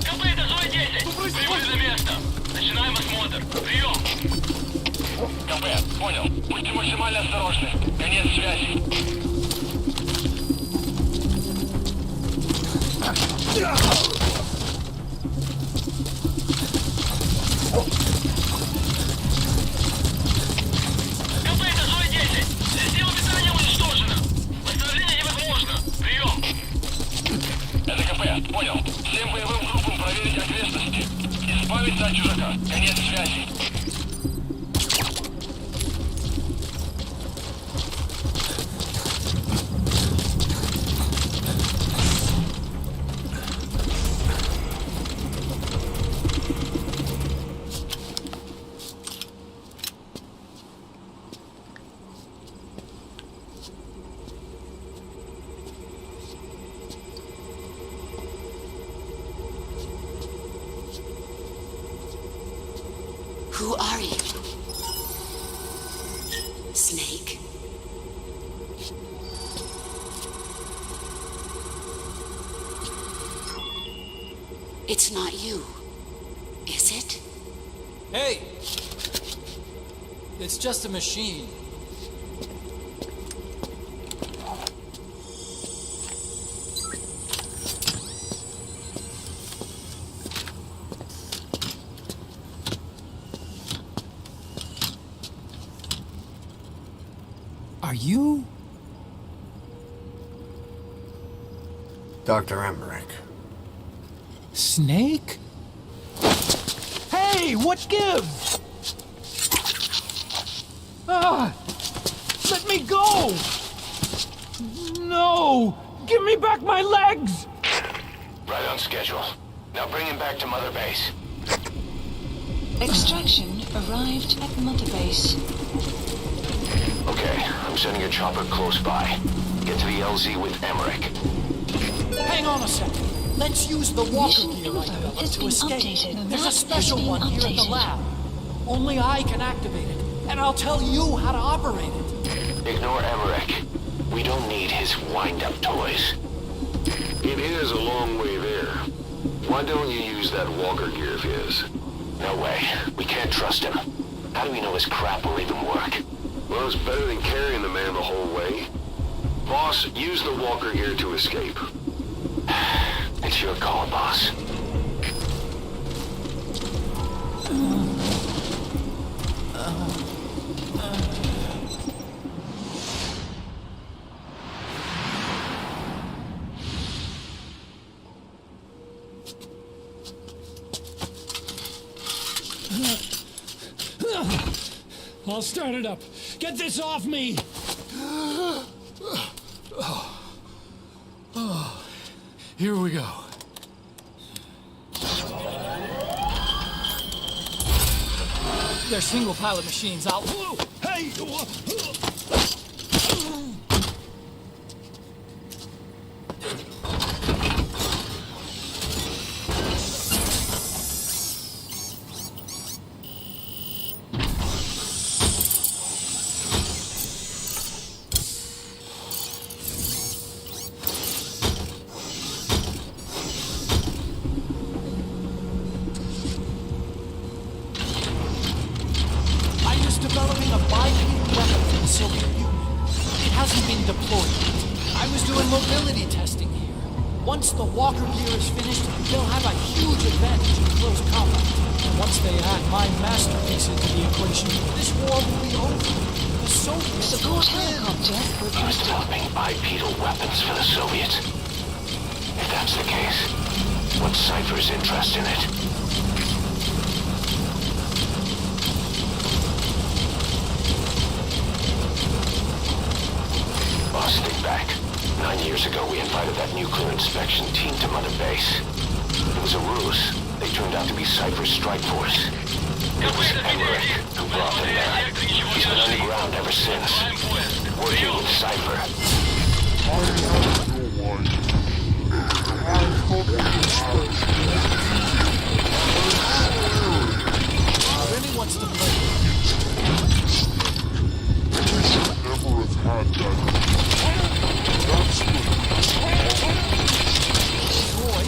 КП, это Зоя-10. Прибыли на место. Начинаем осмотр. Прием. КП, понял. Будьте максимально осторожны. Конец связи. КП, это Зоя-10. Система питания уничтожена. Восстановление невозможно. Прием. Это КП, понял. Всем боевым группам проверить окрестности. Избавиться от чужака. Конец связи. Who are you? Snake? It's not you, is it? Hey! It's just a machine. Are you? Dr. Emmerich. Snake? Hey, what gives? Ah! Let me go! No! Give me back my legs! Right on schedule. Now bring him back to Mother Base. Extraction arrived at Mother Base. Okay, I'm sending a chopper close by. Get to the LZ with Emmerich. Hang on a second. Let's use the walker Mission gear I info developed has to been escape. updated. There's a Map special has been one here at the updated. lab. Only I can activate it, and I'll tell you how to operate it. Ignore Emmerich. We don't need his wind-up toys. It is a long way there. Why don't you use that walker gear of his? No way. We can't trust him. How do we know his crap will even work? Well, it's better than carrying the man the whole way. Boss, use the walker gear to escape. It's your call, boss. I'll start it up. Get this off me! Here we go. They're single pilot machines. I'll... Hey! I was developing a bipedal weapon for the Soviet Union. It hasn't been deployed yet. I was doing mobility testing here. Once the walker gear is finished, they'll have a huge advantage in close combat. And once they add my masterpiece into the equation, this war will be over. The Soviets Support will win. helicopter He's requested. developing bipedal weapons for the Soviets. If that's the case, what's Cypher's interest in it? Boss, think back. 9 years ago, we invited that nuclear inspection team to Mother Base. It was a ruse. They turned out to be Cypher's strike force. It was Emmerich who brought them there. He's been underground ever since, working with Cypher. Really wants to play. Boy,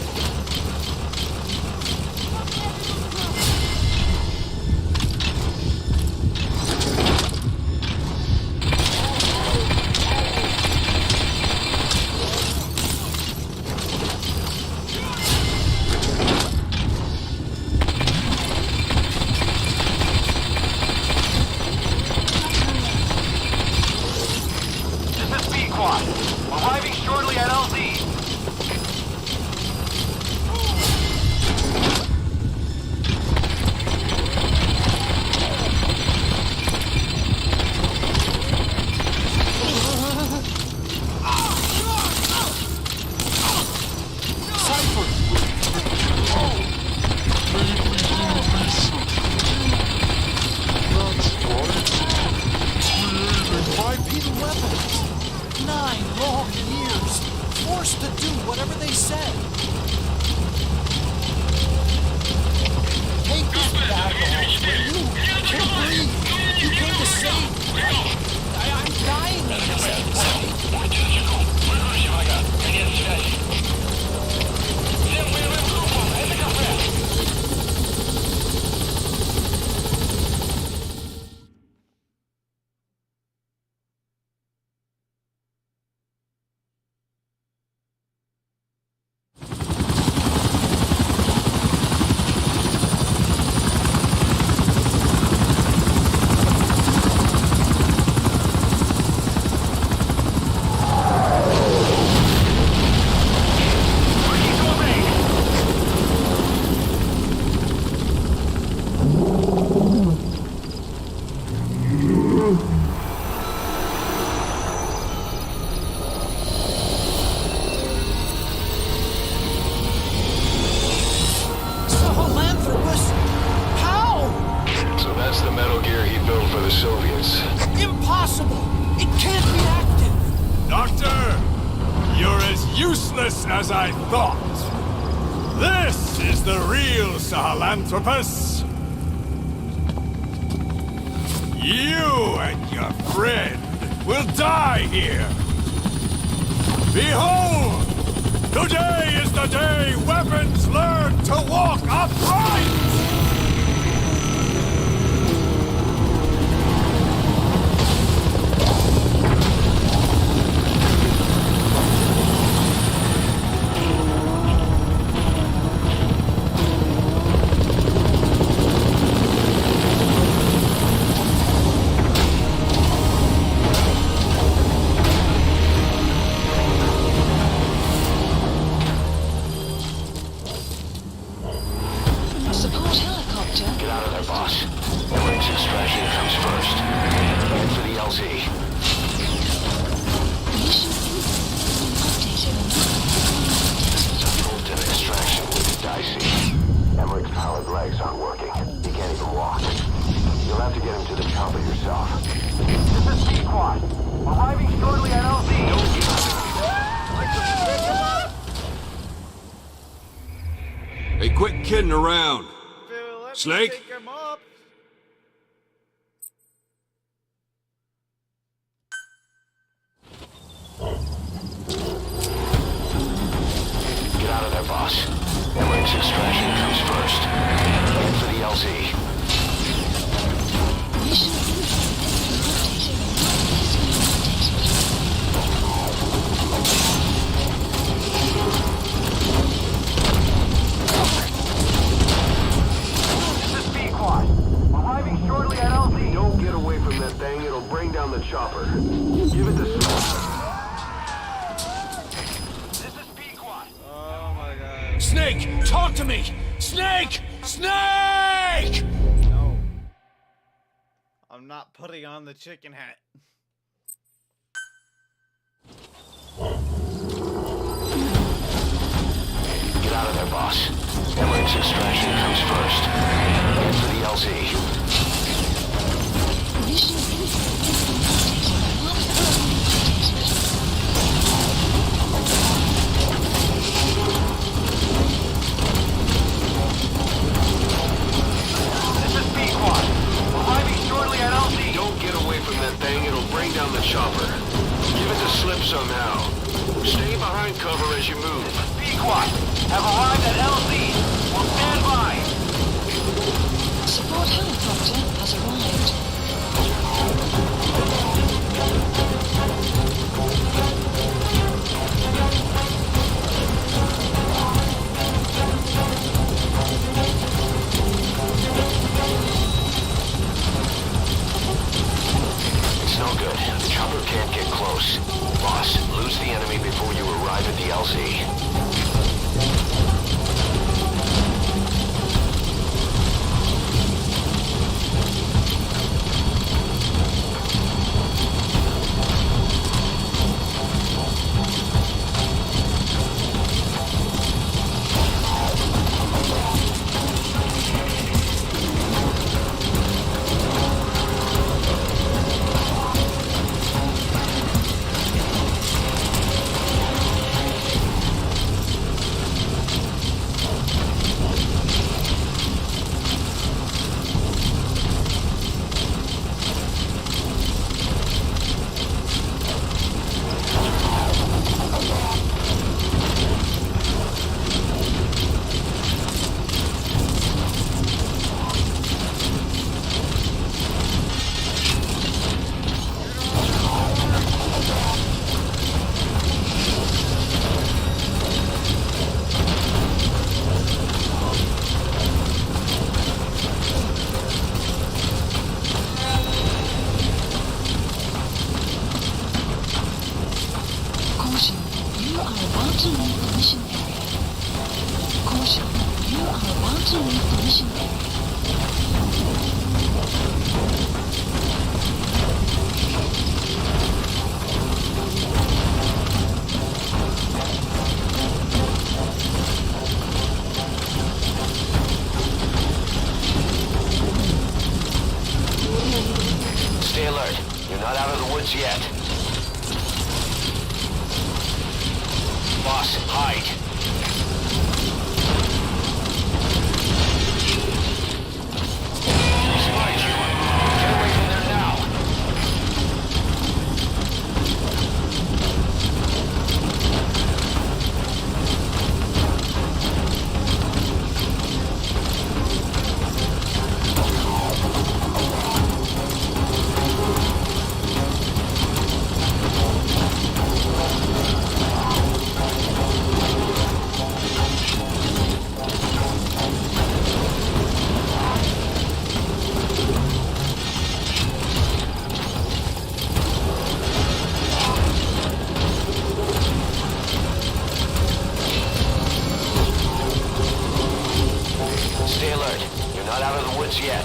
as I thought. This is the real Sahelanthropus. You and your friend will die here. Behold! Today is the day weapons learn to walk upright! Support helicopter. Get out of there, boss. Emergency extraction comes first. Head for the LZ. Mission updated. Fulton extraction will be dicey. Emmerich's powered legs aren't working. He can't even walk. You'll have to get him to the chopper yourself. This is Pequod. Arriving shortly at LZ. Hey, quit kidding around. Snake? Take him up. Get out of there, boss. Emmerich's extraction comes first. Head for the LZ. Mission This is Pequod. Arriving shortly at LZ. Don't get away from that thing. It'll bring down the chopper. Give it the This is Pequod. Oh my god. Snake, talk to me! Snake! Snake! No. I'm not putting on the chicken hat. Get out of there, boss. Emmerich's extraction comes first. Head for the LZ. mission This is Pequod. Arriving shortly at LZ. Don't get away from that thing. It'll bring down the chopper. Give it the slip somehow. Stay behind cover as you move. Pequod. Have arrived at LZ. Will stand by. support helicopter has arrived. It's no good. The chopper can't get close. Boss, lose the enemy before you arrive at the LZ. Caution, you are about to leave the mission area. Caution, you are about to leave the mission area. Stay alert. You're not out of the woods yet. Boss, hide. chance yet.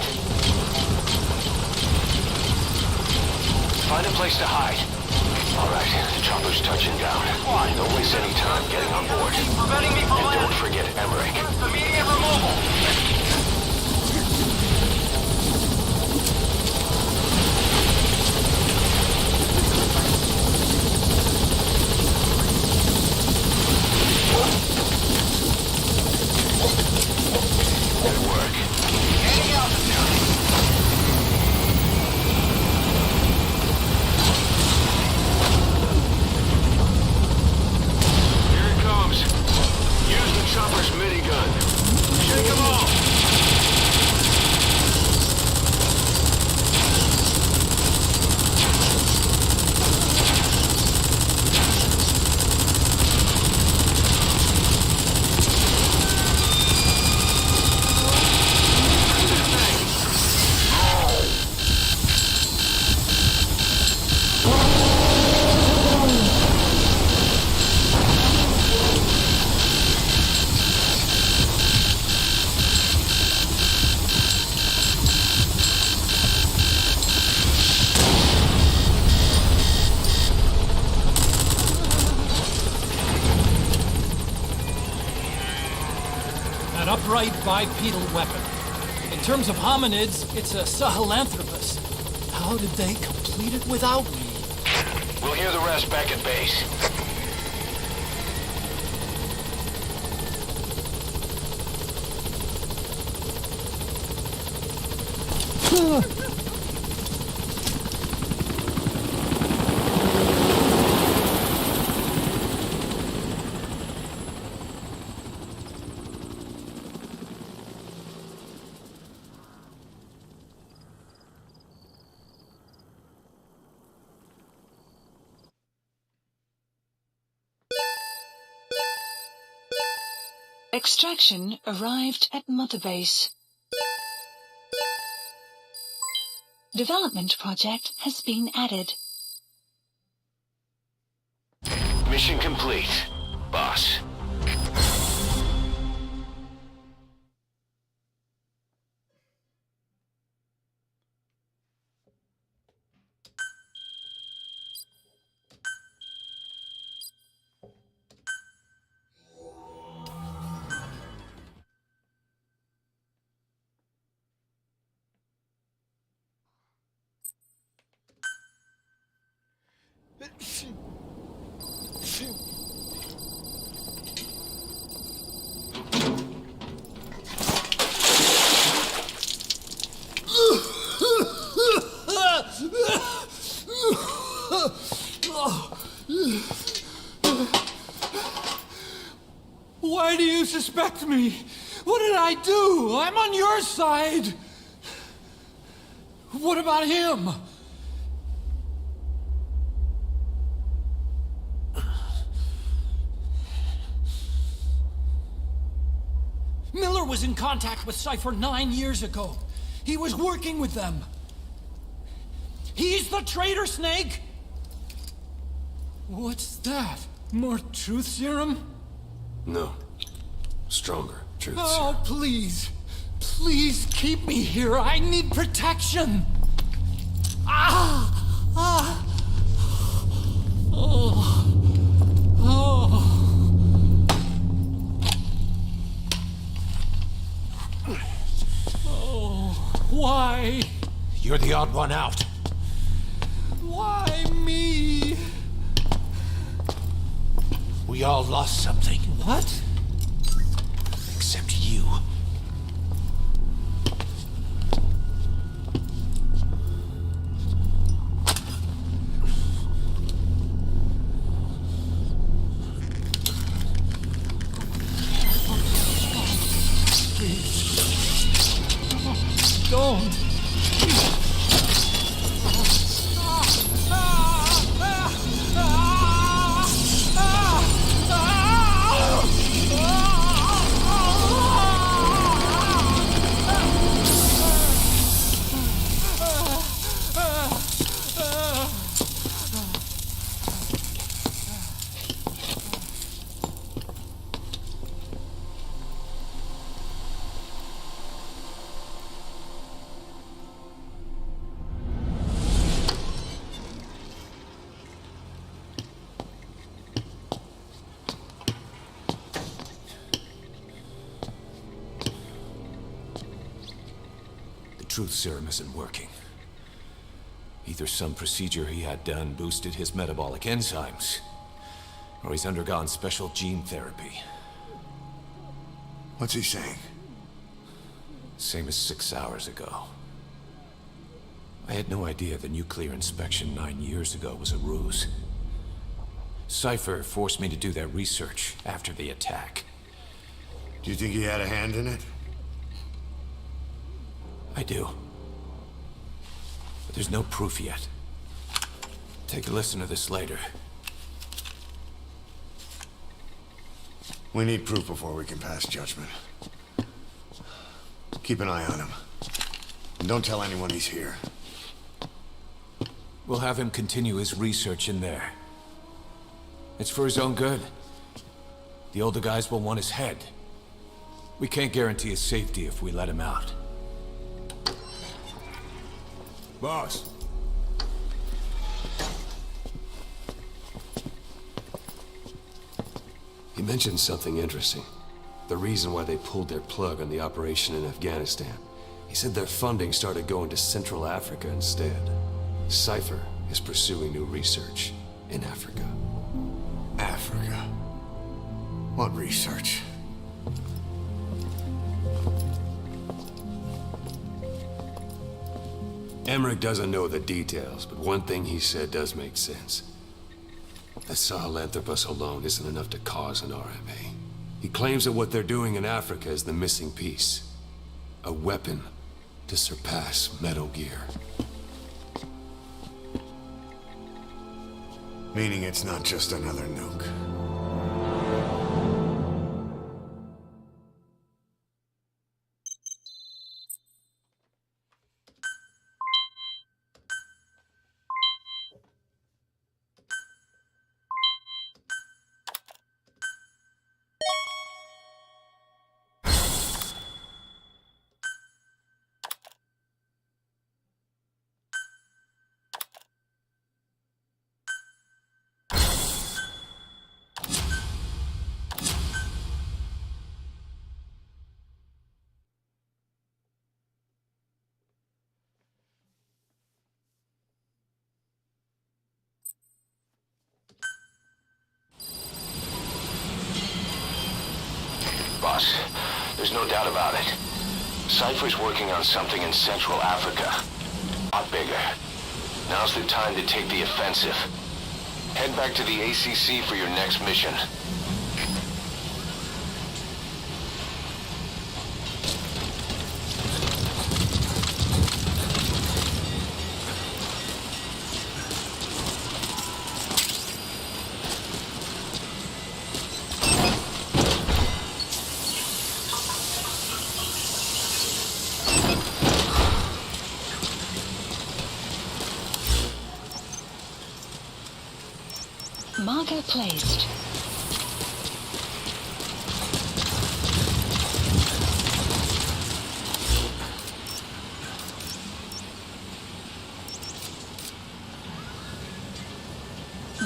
Find a place to hide. All right, the chopper's touching down. Don't waste any time getting on board. Preventing me from And don't landing. forget Emmerich. Immediate removal. Good work. Any altitude. Here it comes. Use the chopper's minigun. Shake them off. An upright bipedal weapon. In terms of hominids, it's a Sahelanthropus. How did they complete it without me? We'll hear the rest back at base. Extraction arrived at Mother Base. Development project has been added. Mission complete, boss. Why do you suspect me? What did I do? I'm on your side. What about him? Miller was in contact with Cypher 9 years ago. He was working with them. He's the traitor, Snake! What's that? More truth serum? No. Stronger truth serum. Oh, please. Please keep me here. I need protection. Ah! Ah! Oh. Oh. Oh. Why? You're the odd one out. Why me? We all lost something. What? Except you. Don't. truth serum isn't working. Either some procedure he had done boosted his metabolic enzymes, or he's undergone special gene therapy. What's he saying? Same as 6 hours ago. I had no idea the nuclear inspection 9 years ago was a ruse. Cypher forced me to do that research after the attack. Do you think he had a hand in it? I do. But there's no proof yet. Take a listen to this later. We need proof before we can pass judgment. Keep an eye on him. And don't tell anyone he's here. We'll have him continue his research in there. It's for his own good. The older guys will want his head. We can't guarantee his safety if we let him out. Boss. He mentioned something interesting. The reason why they pulled their plug on the operation in Afghanistan. He said their funding started going to Central Africa instead. Cypher is pursuing new research in Africa. Africa? What research? Emmerich doesn't know the details, but one thing he said does make sense. That Sahelanthropus alone isn't enough to cause an RMA. He claims that what they're doing in Africa is the missing piece. A weapon to surpass Metal Gear. Meaning it's not just another nuke. Boss, there's no doubt about it. Cypher's working on something in Central Africa. A lot bigger. Now's the time to take the offensive. Head back to the ACC for your next mission. Marker placed.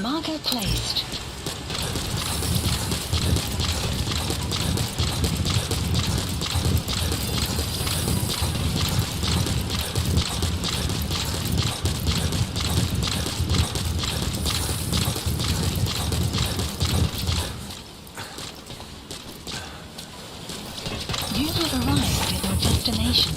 Marker placed. You have arrived at your destination.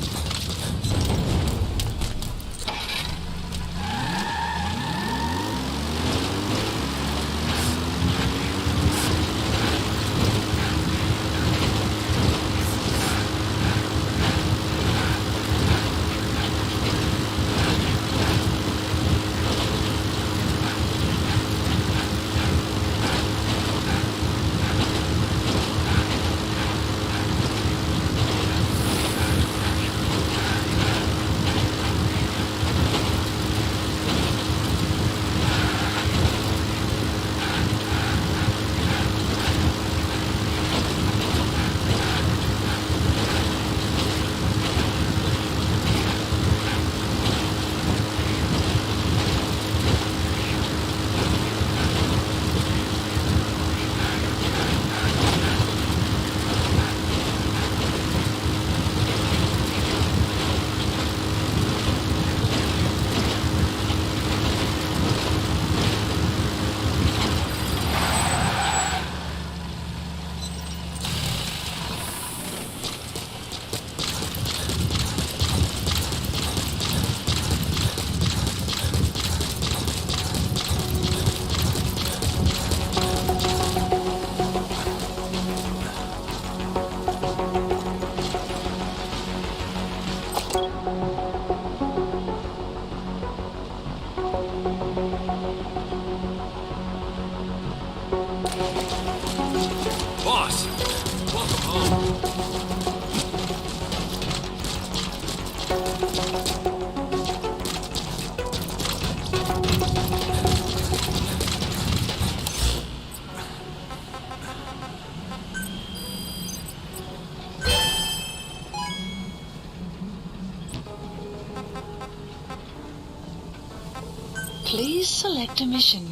Please select a mission.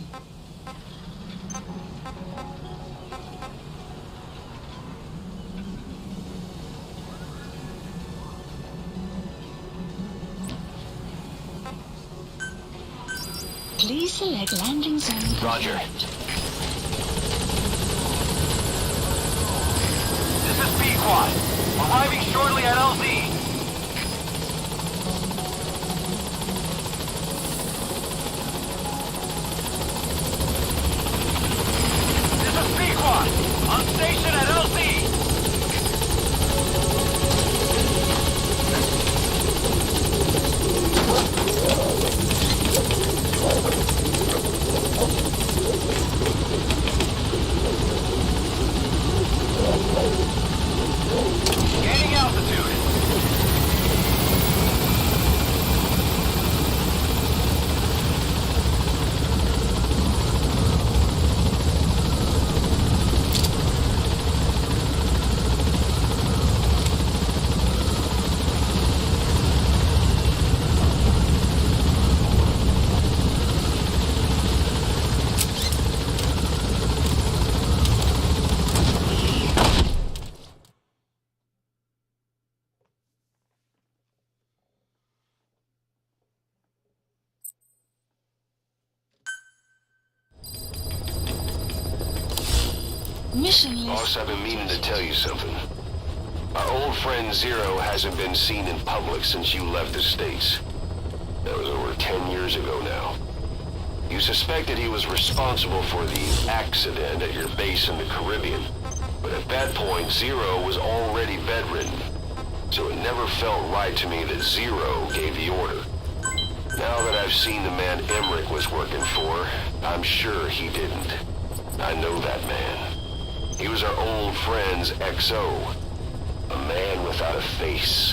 Please select landing zone. Roger. This is Pequod. Arriving shortly at LZ. This is Pequod. On station at LZ. Gaining altitude. Mission list. Boss, I've been meaning to tell you something. Our old friend Zero hasn't been seen in public since you left the States. That was over 10 years ago now. You suspected he was responsible for the accident at your base in the Caribbean. But at that point, Zero was already bedridden. So it never felt right to me that Zero gave the order. Now that I've seen the man Emmerich was working for, I'm sure he didn't. I know that man. He was our old friend's XO. A man without a face.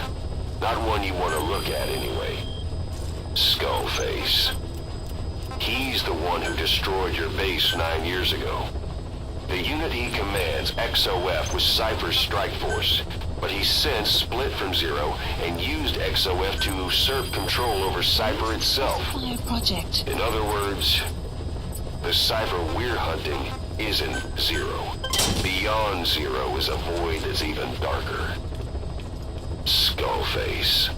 Not one you want to look at anyway. Skullface. He's the one who destroyed your base 9 years ago. The unit he commands, XOF, was Cypher's strike force. But he's since split from Zero and used XOF to usurp control over Cypher itself. Fire project. In other words, the Cypher we're hunting isn't Zero. Beyond Zero is a void that's even darker. Skullface.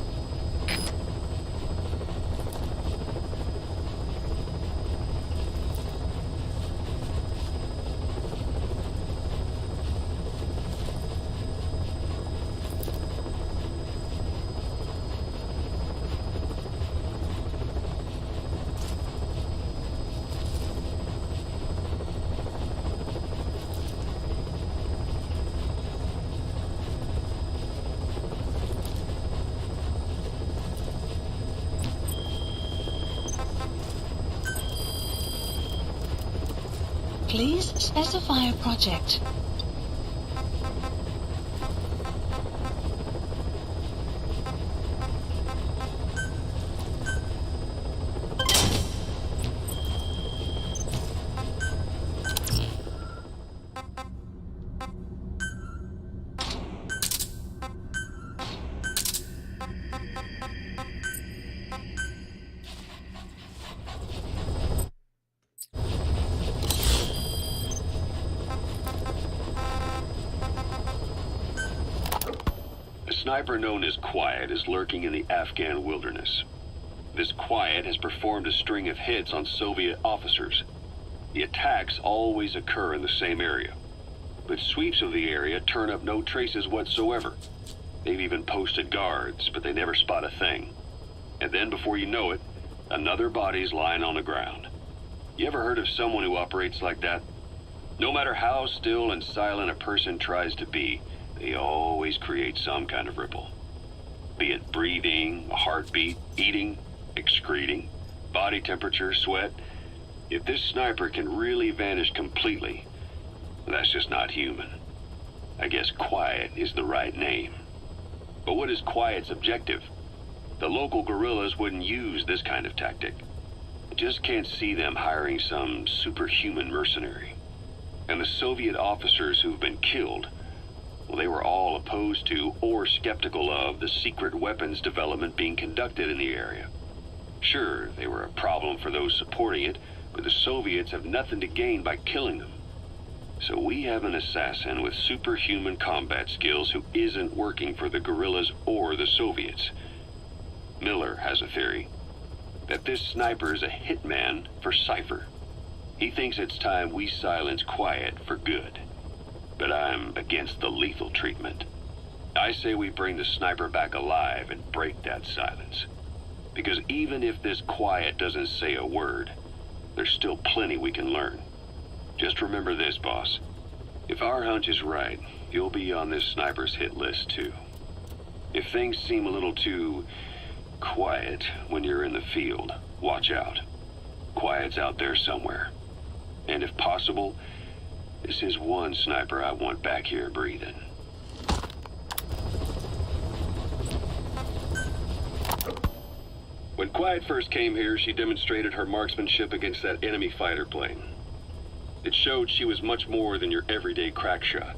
Please specify a project. A sniper known as Quiet is lurking in the Afghan wilderness. This Quiet has performed a string of hits on Soviet officers. The attacks always occur in the same area, but sweeps of the area turn up no traces whatsoever. They've even posted guards, but they never spot a thing. And then before you know it, another body's lying on the ground. You ever heard of someone who operates like that? No matter how still and silent a person tries to be, they always create some kind of ripple. Be it breathing, a heartbeat, eating, excreting, body temperature, sweat. If this sniper can really vanish completely, that's just not human. I guess Quiet is the right name. But what is Quiet's objective? The local guerrillas wouldn't use this kind of tactic. I just can't see them hiring some superhuman mercenary. And the Soviet officers who've been killed, well, they were all opposed to or skeptical of the secret weapons development being conducted in the area. Sure, they were a problem for those supporting it, but the Soviets have nothing to gain by killing them. So we have an assassin with superhuman combat skills who isn't working for the guerrillas or the Soviets. Miller has a theory that this sniper is a hitman for Cypher. He thinks it's time we silence Quiet for good. But I'm against the lethal treatment. I say we bring the sniper back alive and break that silence. Because even if this Quiet doesn't say a word, there's still plenty we can learn. Just remember this, boss. If our hunch is right, you'll be on this sniper's hit list too. If things seem a little too quiet when you're in the field, watch out. Quiet's out there somewhere. And if possible, this is one sniper I want back here breathing. When Quiet first came here, she demonstrated her marksmanship against that enemy fighter plane. It showed she was much more than your everyday crack shot.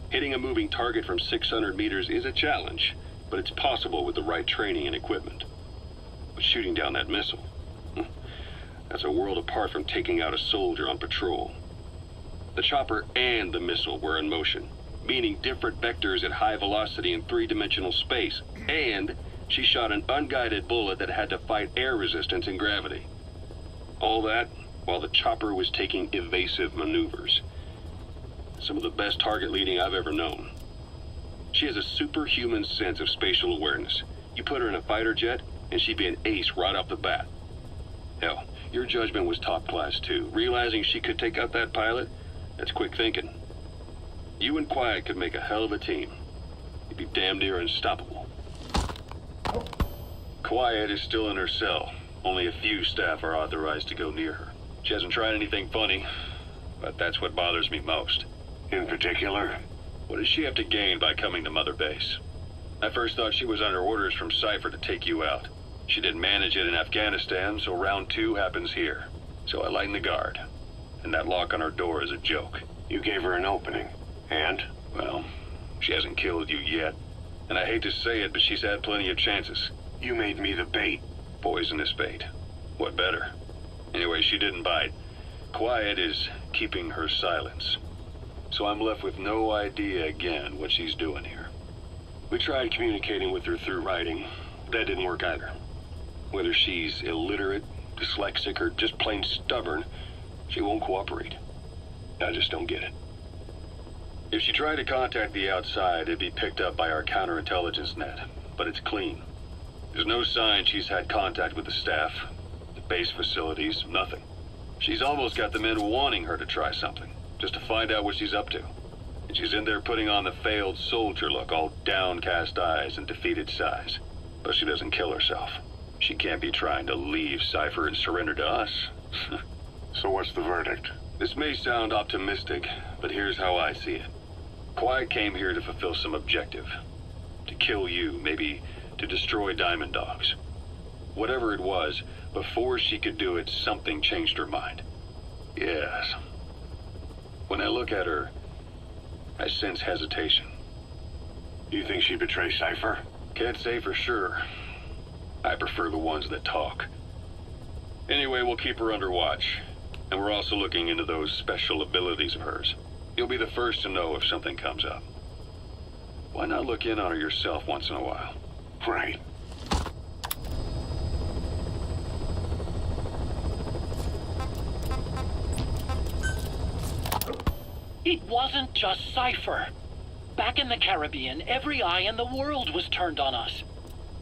Hitting a moving target from 600 meters is a challenge, but it's possible with the right training and equipment. But shooting down that missile, that's a world apart from taking out a soldier on patrol. The chopper and the missile were in motion, meaning different vectors at high velocity in three-dimensional space, and she shot an unguided bullet that had to fight air resistance and gravity. All that while the chopper was taking evasive maneuvers. Some of the best target leading I've ever known. She has a superhuman sense of spatial awareness. You put her in a fighter jet, and she'd be an ace right off the bat. Hell, your judgment was top class too. Realizing she could take out that pilot, that's quick thinking. You and Quiet could make a hell of a team. You'd be damn near unstoppable. Quiet is still in her cell. Only a few staff are authorized to go near her. She hasn't tried anything funny, but that's what bothers me most. In particular? What does she have to gain by coming to Mother Base? I first thought she was under orders from Cypher to take you out. She didn't manage it in Afghanistan, so round 2 happens here. So I lighten the guard. And that lock on her door is a joke. You gave her an opening. And? Well, she hasn't killed you yet. And I hate to say it, but she's had plenty of chances. You made me the bait. Poisonous bait. What better? Anyway, she didn't bite. Quiet is keeping her silence. So I'm left with no idea again what she's doing here. We tried communicating with her through writing. That didn't work either. Whether she's illiterate, dyslexic, or just plain stubborn, she won't cooperate. I just don't get it. If she tried to contact the outside, it'd be picked up by our counterintelligence net, but it's clean. There's no sign she's had contact with the staff, the base facilities, nothing. She's almost got the men wanting her to try something, just to find out what she's up to. And she's in there putting on the failed soldier look, all downcast eyes and defeated sighs. But she doesn't kill herself. She can't be trying to leave Cypher and surrender to us. So what's the verdict? This may sound optimistic, but here's how I see it. Quiet came here to fulfill some objective. To kill you, maybe to destroy Diamond Dogs. Whatever it was, before she could do it, something changed her mind. Yes. When I look at her, I sense hesitation. You think she'd betray Cypher? Can't say for sure. I prefer the ones that talk. Anyway, we'll keep her under watch. And we're also looking into those special abilities of hers. You'll be the first to know if something comes up. Why not look in on her yourself once in a while? Right. It wasn't just Cypher. Back in the Caribbean, every eye in the world was turned on us.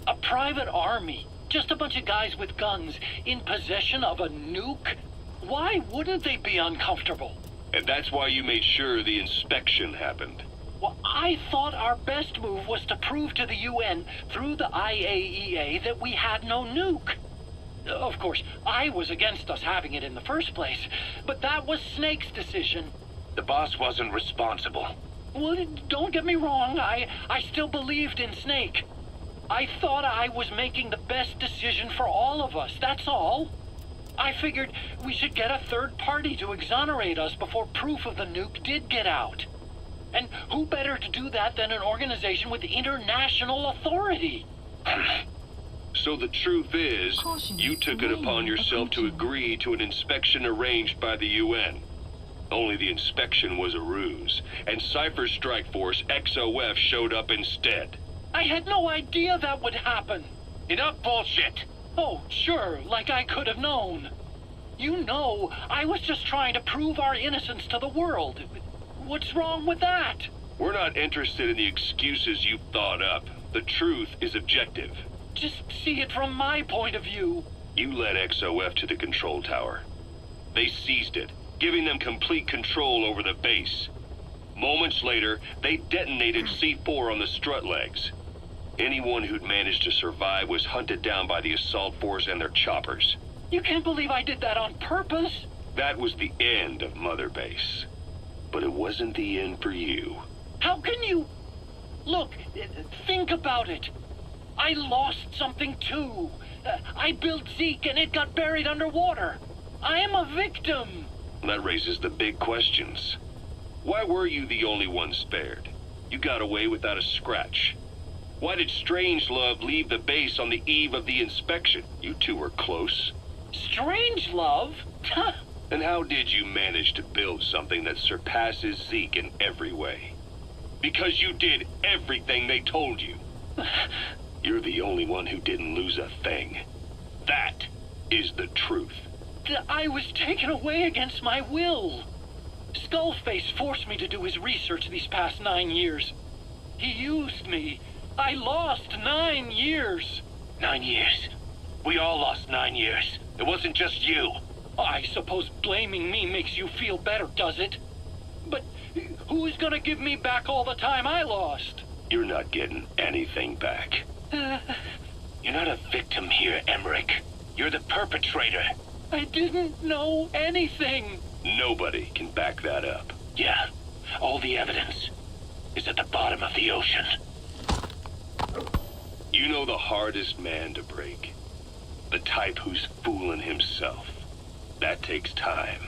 A private army, just a bunch of guys with guns, in possession of a nuke? Why wouldn't they be uncomfortable? And that's why you made sure the inspection happened. Well, I thought our best move was to prove to the UN through the IAEA that we had no nuke. Of course, I was against us having it in the first place, but that was Snake's decision. The boss wasn't responsible. Well, don't get me wrong. I still believed in Snake. I thought I was making the best decision for all of us, that's all. I figured we should get a third party to exonerate us before proof of the nuke did get out. And who better to do that than an organization with international authority? So the truth is, Caution, you took it upon warning, yourself to approaching. agree to an inspection arranged by the UN. Only the inspection was a ruse, and Cypher's strike force, XOF, showed up instead. I had no idea that would happen. Enough bullshit. Oh, sure, like I could have known. You know, I was just trying to prove our innocence to the world. What's wrong with that? We're not interested in the excuses you've thought up. The truth is objective. Just see it from my point of view. You led XOF to the control tower. They seized it, giving them complete control over the base. Moments later, they detonated C4 on the strut legs. Anyone who'd managed to survive was hunted down by the assault force and their choppers. You can't believe I did that on purpose. That was the end of Mother Base. But it wasn't the end for you. How can you... Look, think about it. I lost something too. I built Zeke and it got buried underwater. I am a victim. That raises the big questions. Why were you the only one spared? You got away without a scratch. Why did Strangelove leave the base on the eve of the inspection? You two were close. Strangelove? And how did you manage to build something that surpasses Zeke in every way? Because you did everything they told you. You're the only one who didn't lose a thing. That is the truth. I was taken away against my will. Skullface forced me to do his research these past 9 years. He used me. I lost 9 years. 9 years. We all lost 9 years. It wasn't just you. I suppose blaming me makes you feel better, does it? But who's gonna give me back all the time I lost? You're not getting anything back. You're not a victim here, Emmerich. You're the perpetrator. I didn't know anything. Nobody can back that up. Yeah, all the evidence is at the bottom of the ocean. You know the hardest man to break. The type who's fooling himself. That takes time.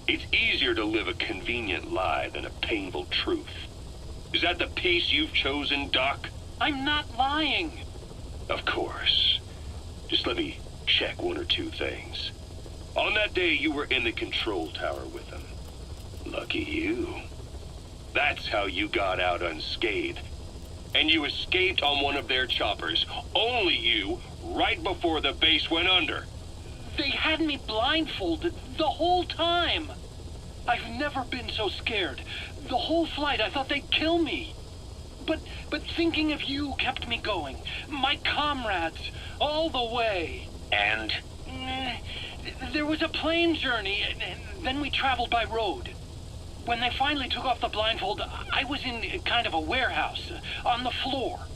It's easier to live a convenient lie than a painful truth. Is that the piece you've chosen, Doc? I'm not lying. Of course. Just let me check one or two things. On that day, you were in the control tower with them. Lucky you. That's how you got out unscathed. And you escaped on one of their choppers. Only you, right before the base went under. They had me blindfolded the whole time. I've never been so scared. The whole flight, I thought they'd kill me. But thinking of you kept me going. My comrades, all the way. And? There was a plane journey, and then we traveled by road. When they finally took off the blindfold, I was in kind of a warehouse, on the floor.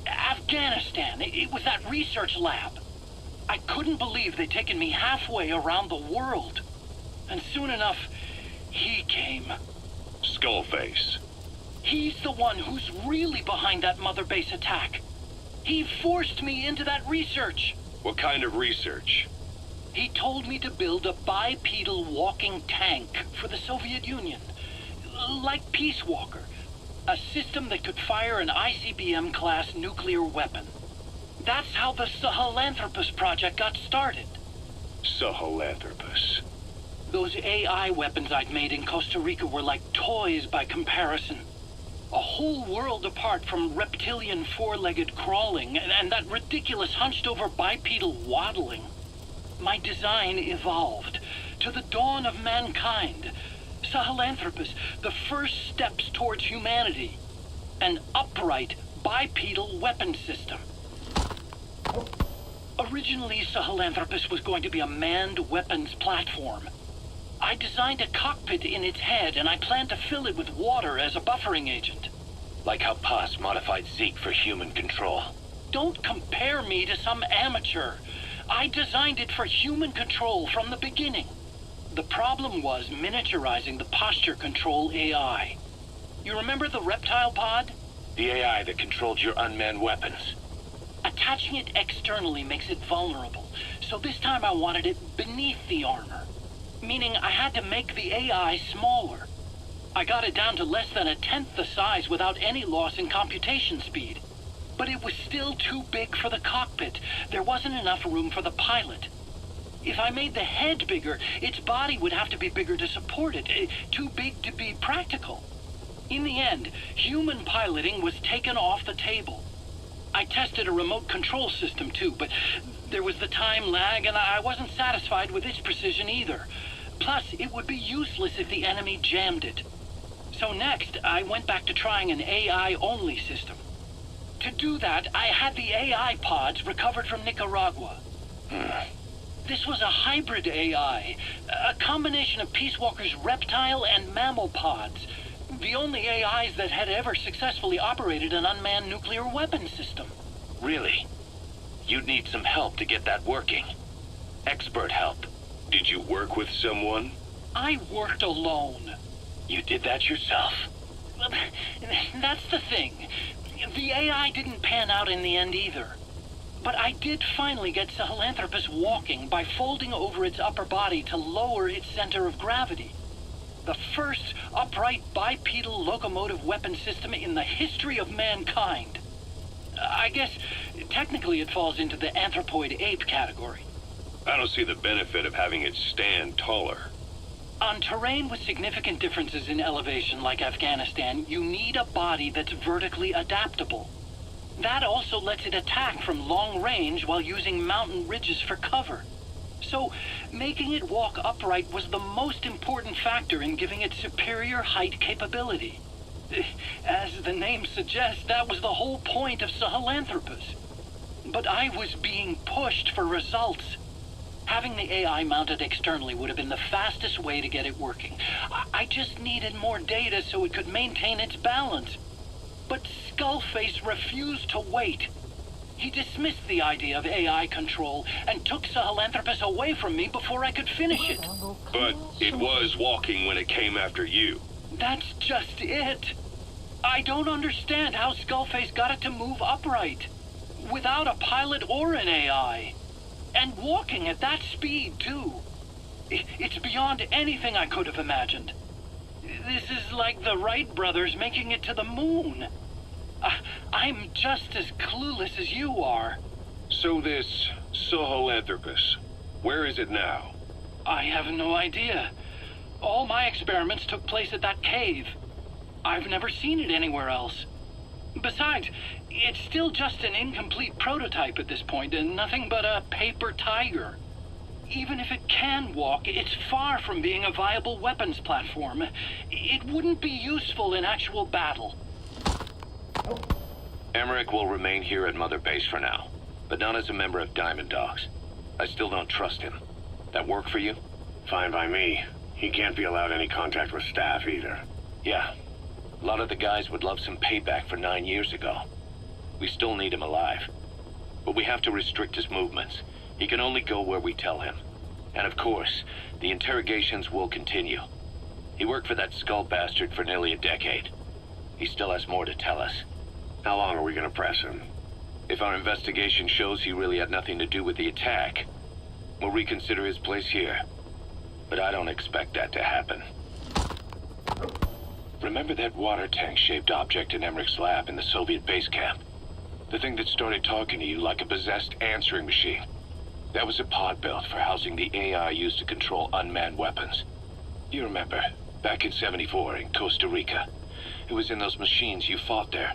Afghanistan, it was that research lab. I couldn't believe they'd taken me halfway around the world. And soon enough, he came. Skullface. He's the one who's really behind that Mother Base attack. He forced me into that research. What kind of research? He told me to build a bipedal walking tank for the Soviet Union. Like Peace Walker. A system that could fire an ICBM-class nuclear weapon. That's how the Sahelanthropus project got started. Sahelanthropus. Those AI weapons I'd made in Costa Rica were like toys by comparison. A whole world apart from reptilian four-legged crawling and that ridiculous hunched-over bipedal waddling. My design evolved to the dawn of mankind. Sahelanthropus, the first steps towards humanity. An upright bipedal weapon system. Originally, Sahelanthropus was going to be a manned weapons platform. I designed a cockpit in its head, and I planned to fill it with water as a buffering agent. Like how Paz modified Zeke for human control. Don't compare me to some amateur. I designed it for human control from the beginning. The problem was miniaturizing the posture control AI. You remember the reptile pod? The AI that controlled your unmanned weapons. Attaching it externally makes it vulnerable, so this time I wanted it beneath the armor. Meaning I had to make the AI smaller. I got it down to less than 1/10 the size without any loss in computation speed. But it was still too big for the cockpit. There wasn't enough room for the pilot. If I made the head bigger, its body would have to be bigger to support it. Too big to be practical. In the end, human piloting was taken off the table. I tested a remote control system too, but there was the time lag and I wasn't satisfied with its precision either. Plus, it would be useless if the enemy jammed it. So next, I went back to trying an AI-only system. To do that, I had the AI pods recovered from Nicaragua. This was a hybrid AI, a combination of Peace Walker's reptile and mammal pods. The only AIs that had ever successfully operated an unmanned nuclear weapon system. Really? You'd need some help to get that working. Expert help. Did you work with someone? I worked alone. You did that yourself? That's the thing. The AI didn't pan out in the end either. But I did finally get Sahelanthropus walking by folding over its upper body to lower its center of gravity. The first upright bipedal locomotive weapon system in the history of mankind. I guess technically it falls into the anthropoid ape category. I don't see the benefit of having it stand taller. On terrain with significant differences in elevation like Afghanistan, you need a body that's vertically adaptable. That also lets it attack from long range while using mountain ridges for cover. So, making it walk upright was the most important factor in giving it superior height capability. As the name suggests, that was the whole point of Sahelanthropus. But I was being pushed for results. Having the AI mounted externally would have been the fastest way to get it working. I just needed more data so it could maintain its balance. But Skullface refused to wait. He dismissed the idea of AI control and took Sahelanthropus away from me before I could finish it. But it was walking when it came after you. That's just it. I don't understand how Skullface got it to move upright, without a pilot or an AI. And walking at that speed, too. It's beyond anything I could have imagined. This is like the Wright brothers making it to the moon. I'm just as clueless as you are. So this Sahelanthropus, where is it now? I have no idea. All my experiments took place at that cave. I've never seen it anywhere else. Besides, it's still just an incomplete prototype at this point, and nothing but a paper tiger. Even if it can walk, it's far from being a viable weapons platform. It wouldn't be useful in actual battle. Emmerich will remain here at Mother Base for now, but not as a member of Diamond Dogs. I still don't trust him. That work for you? Fine by me. He can't be allowed any contact with staff either. Yeah. A lot of the guys would love some payback for 9 years ago. We still need him alive. But we have to restrict his movements. He can only go where we tell him. And of course, the interrogations will continue. He worked for that skull bastard for nearly a decade. He still has more to tell us. How long are we gonna press him? If our investigation shows he really had nothing to do with the attack, we'll reconsider his place here. But I don't expect that to happen. Remember that water tank-shaped object in Emmerich's lab in the Soviet base camp? The thing that started talking to you like a possessed answering machine? That was a pod built for housing the AI used to control unmanned weapons. You remember, back in '74 in Costa Rica. It was in those machines you fought there.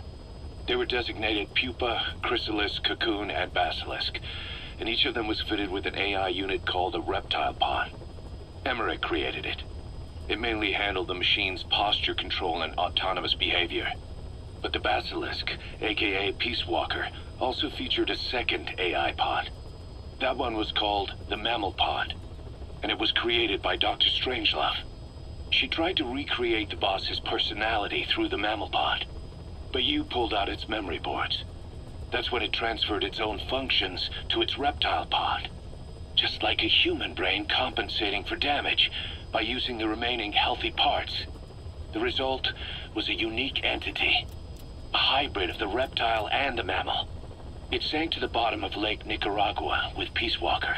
They were designated Pupa, Chrysalis, Cocoon, and Basilisk, and each of them was fitted with an AI unit called a reptile pod. Emmerich created it. It mainly handled the machine's posture control and autonomous behavior. But the Basilisk, aka Peace Walker, also featured a second AI pod. That one was called the Mammal Pod, and it was created by Dr. Strangelove. She tried to recreate the boss's personality through the Mammal Pod, but you pulled out its memory boards. That's when it transferred its own functions to its reptile pod. Just like a human brain compensating for damage by using the remaining healthy parts. The result was a unique entity, a hybrid of the reptile and the mammal. It sank to the bottom of Lake Nicaragua with Peace Walker.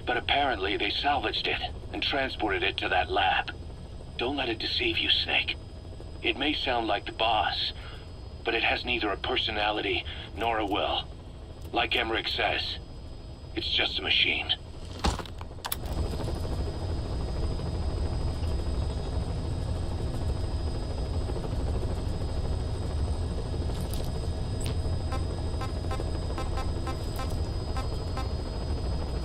But apparently they salvaged it and transported it to that lab. Don't let it deceive you, Snake. It may sound like the boss, but it has neither a personality nor a will. Like Emmerich says, it's just a machine.